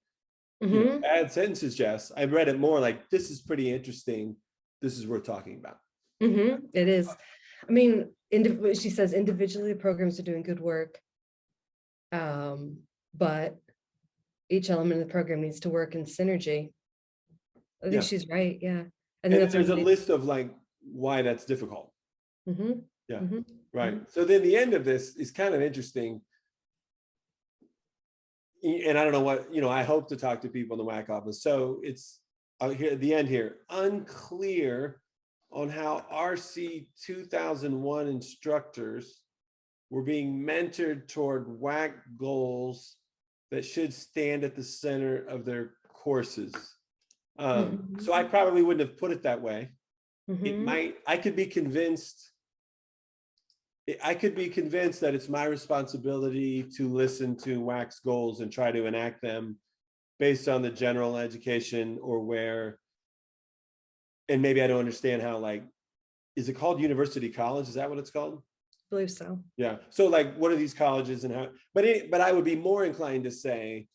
you know, bad sentences, Jess. I read it more like, this is pretty interesting. This is worth talking about. It is. I mean, she says individually programs are doing good work, but each element of the program needs to work in synergy. I think she's right. Yeah. And there's a list of like why that's difficult. Right. So then the end of this is kind of interesting. And I don't know what, you know, I hope to talk to people in the WAC office. So it's here at the end here, unclear on how RC 2001 instructors were being mentored toward WAC goals that should stand at the center of their courses. So I probably wouldn't have put it that way. It might, I could be convinced that it's my responsibility to listen to WAC's goals and try to enact them based on the general education or where, and maybe I don't understand how, like, is it called university college? Is that what it's called? I believe so. Yeah. So like, what are these colleges and how, but I would be more inclined to say,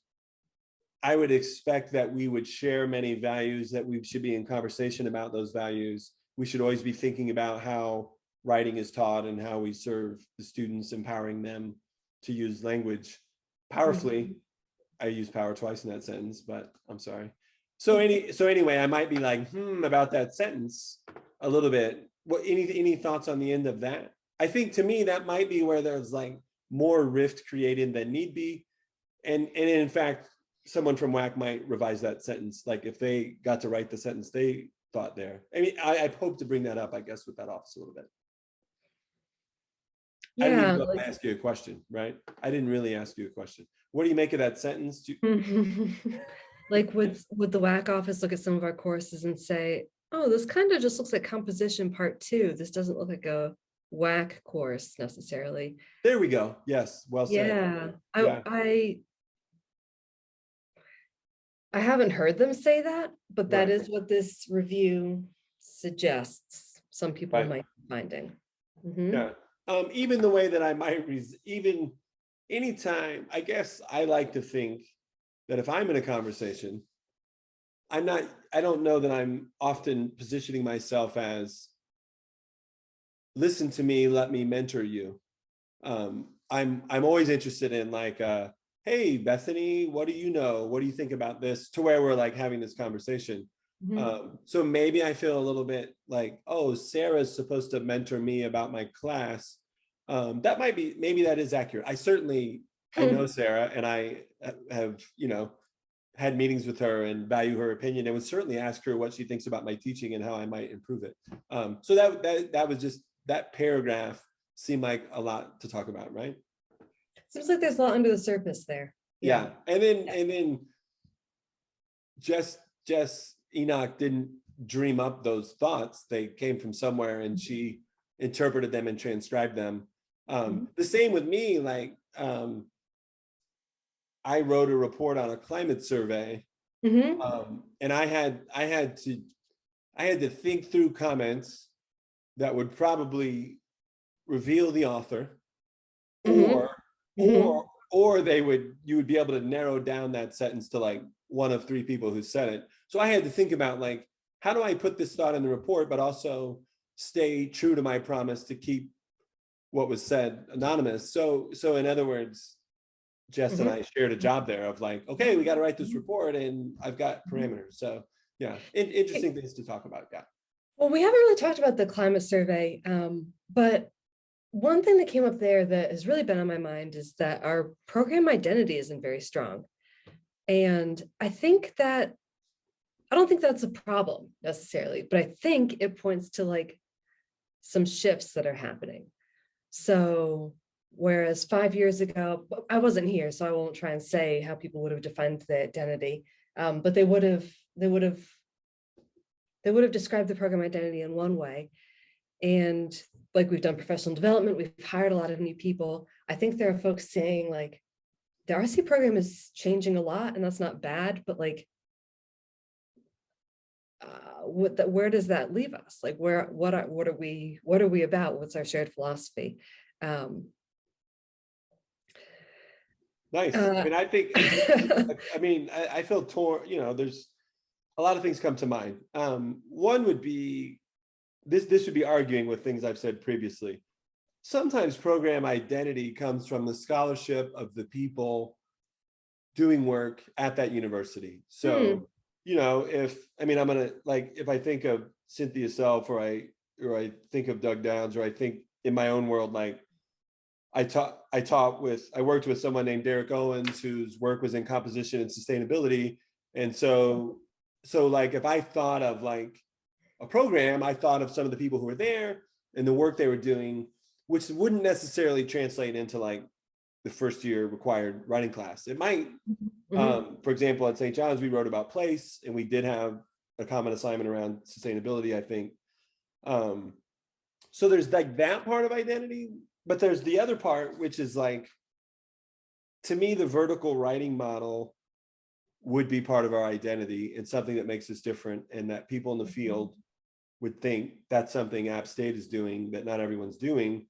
I would expect that we would share many values, that we should be in conversation about those values. We should always be thinking about how writing is taught and how we serve the students, empowering them to use language powerfully. I used power twice in that sentence, but I'm sorry. So anyway, I might be like, about that sentence a little bit. What, any thoughts on the end of that? I think to me, that might be where there's like more rift created than need be. And in fact, someone from WAC might revise that sentence. Like if they got to write the sentence they thought there. I mean, I hope to bring that up, I guess, with that office a little bit. Yeah, I didn't even ask you a question, right? I didn't really ask you a question. What do you make of that sentence? Like, would the WAC office look at some of our courses and say, oh, this kind of just looks like composition part 2. This doesn't look like a WAC course necessarily. There we go. Yes, well said. Yeah, I haven't heard them say that, but that is what this review suggests some people might be finding. Yeah. Even the way that I might, even anytime, I guess I like to think that if I'm in a conversation, I don't know that I'm often positioning myself as, listen to me, let me mentor you. I'm always interested in like, hey, Bethany, what do you know? What do you think about this? To where we're like having this conversation. So maybe I feel a little bit like, oh, Sarah's supposed to mentor me about my class. That might be, maybe that is accurate. I know Sarah, and I have, had meetings with her and value her opinion, and would certainly ask her what she thinks about my teaching and how I might improve it. So that was just, that paragraph seemed like a lot to talk about, right? Seems like there's a lot under the surface there. Yeah. And then Jess Enoch didn't dream up those thoughts. They came from somewhere, and she interpreted them and transcribed them. The same with me, like, I wrote a report on a climate survey, and I had to think through comments that would probably reveal the author, or you would be able to narrow down that sentence to like one of 3 people who said it. So I had to think about, like, how do I put this thought in the report, but also stay true to my promise to keep what was said anonymous. So in other words, Jess and I shared a job there of like, okay, we got to write this report, and I've got parameters. So yeah, interesting things to talk about. Yeah. Well, we haven't really talked about the climate survey, but one thing that came up there that has really been on my mind is that our program identity isn't very strong. And I don't think that's a problem necessarily, but I think it points to like some shifts that are happening. So whereas 5 years ago, I wasn't here, so I won't try and say how people would have defined the identity, but they would have described the program identity in one way. And like we've done professional development, we've hired a lot of new people. I think there are folks saying like the RC program is changing a lot, and that's not bad, but like where does that leave us? Like what are we about? What's our shared philosophy? Nice. I mean, I think, I feel torn, there's a lot of things come to mind. One would be, this would be arguing with things I've said previously. Sometimes program identity comes from the scholarship of the people doing work at that university. So, if I think of Cynthia Self, or I think of Doug Downs, or I think in my own world, like I worked with someone named Derek Owens, whose work was in composition and sustainability. And so like, if I thought of like a program, I thought of some of the people who were there and the work they were doing, which wouldn't necessarily translate into like the first year required writing class. It might, for example, at St. John's, we wrote about place, and we did have a common assignment around sustainability, I think. So there's like that part of identity, but there's the other part, which is like, to me, the vertical writing model would be part of our identity and something that makes us different, and that people in the field would think that's something App State is doing that not everyone's doing.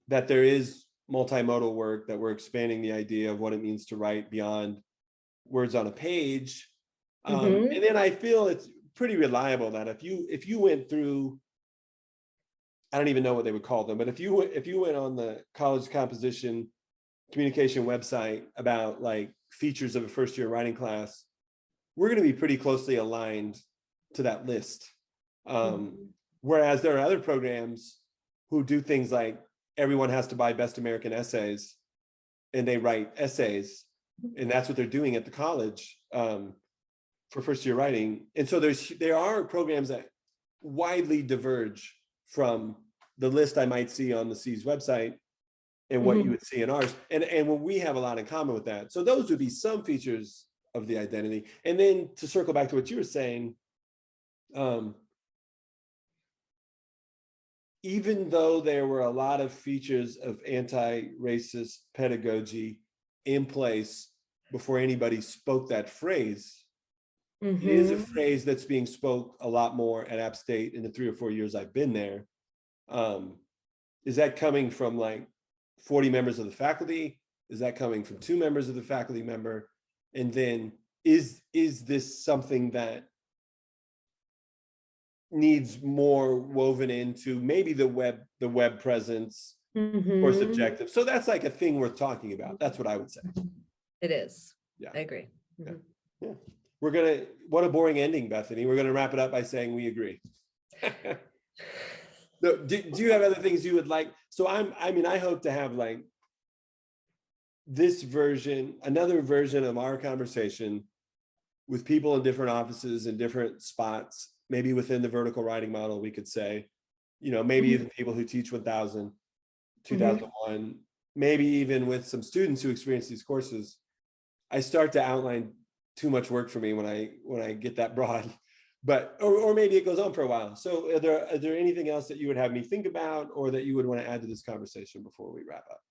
That there is multimodal work, that we're expanding the idea of what it means to write beyond words on a page. And then I feel it's pretty reliable that if you went through, I don't even know what they would call them, but if you went on the college composition communication website about like features of a first year writing class, we're going to be pretty closely aligned to that list. Whereas there are other programs who do things like everyone has to buy Best American Essays, and they write essays, and that's what they're doing at the college for first year writing. And so there are programs that widely diverge from the list I might see on the C's website and what you would see in ours. And we have a lot in common with that. So those would be some features of the identity. And then to circle back to what you were saying, even though there were a lot of features of anti-racist pedagogy in place before anybody spoke that phrase, it is a phrase that's being spoke a lot more at App State in the 3 or 4 years I've been there. Is that coming from like 40 members of the faculty? Is that coming from 2 members of the faculty member? And then is this something that needs more woven into maybe the web presence or subjective? So that's like a thing worth talking about. That's what I would say. It is. Yeah, I agree. Yeah. What a boring ending, Bethany. We're gonna wrap it up by saying we agree. Do you have other things you would like? So I hope to have like this version, another version of our conversation with people in different offices and different spots, maybe within the vertical writing model, we could say, maybe even people who teach 1000, 2001, maybe even with some students who experience these courses. I start to outline too much work for me when I get that broad, but or maybe it goes on for a while. So are there anything else that you would have me think about, or that you would want to add to this conversation before we wrap up?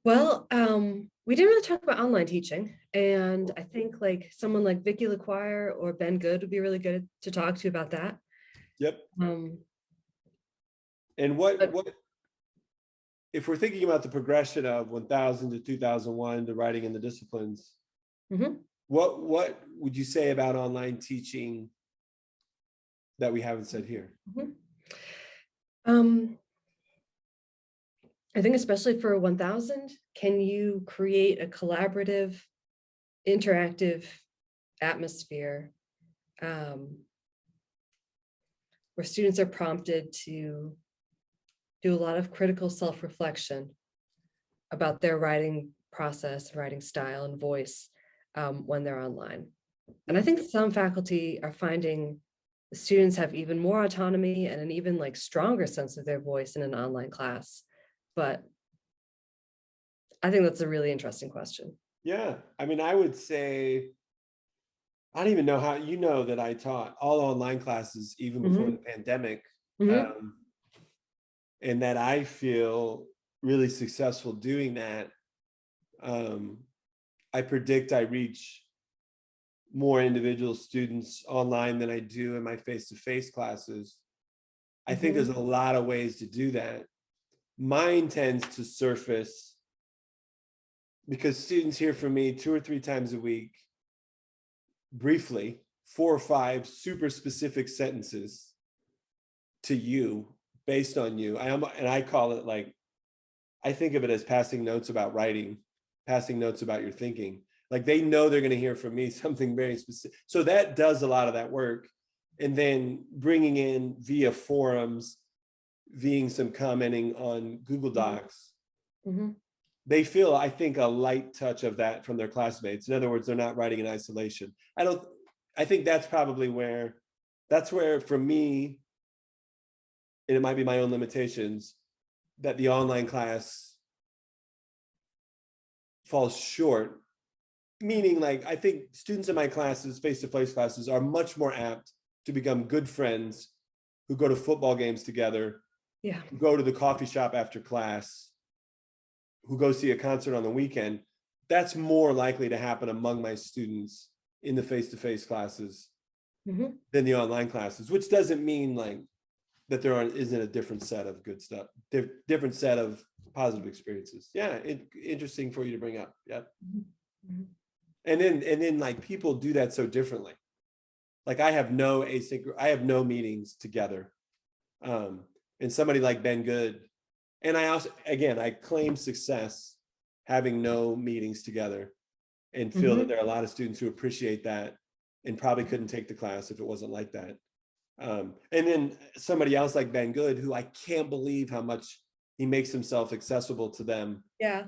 Well, we didn't really talk about online teaching, and I think like someone like Vicky LaQuire or Ben Good would be really good to talk to about that. Yep. And what if we're thinking about the progression of 1000 to 2001 to writing in the disciplines? What would you say about online teaching that we haven't said here? I think especially for 1000, can you create a collaborative, interactive atmosphere where students are prompted to do a lot of critical self-reflection about their writing process, writing style, and voice when they're online? And I think some faculty are finding the students have even more autonomy and an even like stronger sense of their voice in an online class. But I think that's a really interesting question. Yeah, I would say, I don't even know how, that I taught all online classes even before the pandemic. and that I feel really successful doing that. I predict I reach more individual students online than I do in my face-to-face classes. I think there's a lot of ways to do that. Mine tends to surface because students hear from me 2 or 3 times a week, briefly, 4 or 5 super specific sentences to you, based on you. And I call it like, I think of it as passing notes about writing, passing notes about your thinking. Like they know they're going to hear from me something very specific. So that does a lot of that work. And then bringing in via forums, via some commenting on Google Docs. They feel, I think, a light touch of that from their classmates. In other words, they're not writing in isolation. I think that's probably where for me, and it might be my own limitations, that the online class falls short. Meaning, like, I think students in my classes, face-to-face classes, are much more apt to become good friends who go to football games together, who go to the coffee shop after class, who go see a concert on the weekend. That's more likely to happen among my students in the face-to-face classes than the online classes, which doesn't mean like that there isn't a different set of good stuff, different set of positive experiences. Yeah, interesting for you to bring up. Yeah. And then like people do that so differently. Like I have no meetings together. And somebody like Ben Good, and I also, again, I claim success having no meetings together, and feel that there are a lot of students who appreciate that and probably couldn't take the class if it wasn't like that. And then somebody else like Ben Good, who I can't believe how much he makes himself accessible to them.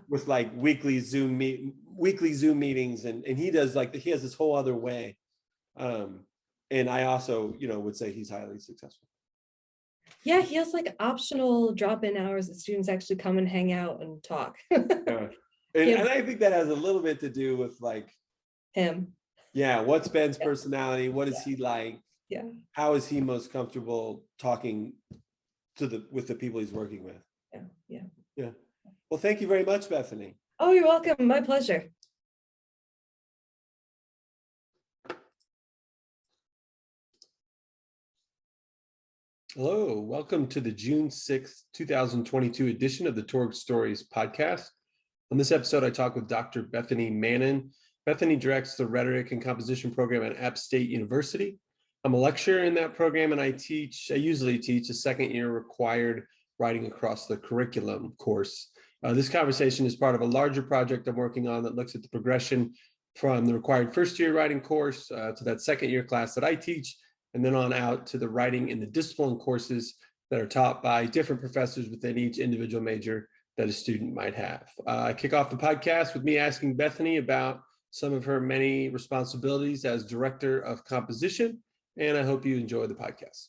With like weekly Zoom meetings, and he does like, he has this whole other way. And I also, would say he's highly successful. Yeah, he has like optional drop-in hours that students actually come and hang out and talk. And I think that has a little bit to do with like him. Yeah, what's Ben's personality? What is he like? Yeah. How is he most comfortable talking with the people he's working with? Yeah. Well, thank you very much, Bethany. Oh, you're welcome. My pleasure. Hello, welcome to the June 6th, 2022 edition of the Torg Stories podcast. On this episode, I talk with Dr. Bethany Mannon. Bethany directs the Rhetoric and Composition program at App State University. I'm a lecturer in that program, and I usually teach a second-year required writing across the curriculum course. This conversation is part of a larger project I'm working on that looks at the progression from the required first-year writing course to that second-year class that I teach, and then on out to the writing in the discipline courses that are taught by different professors within each individual major that a student might have. I kick off the podcast with me asking Bethany about some of her many responsibilities as director of composition, and I hope you enjoy the podcast.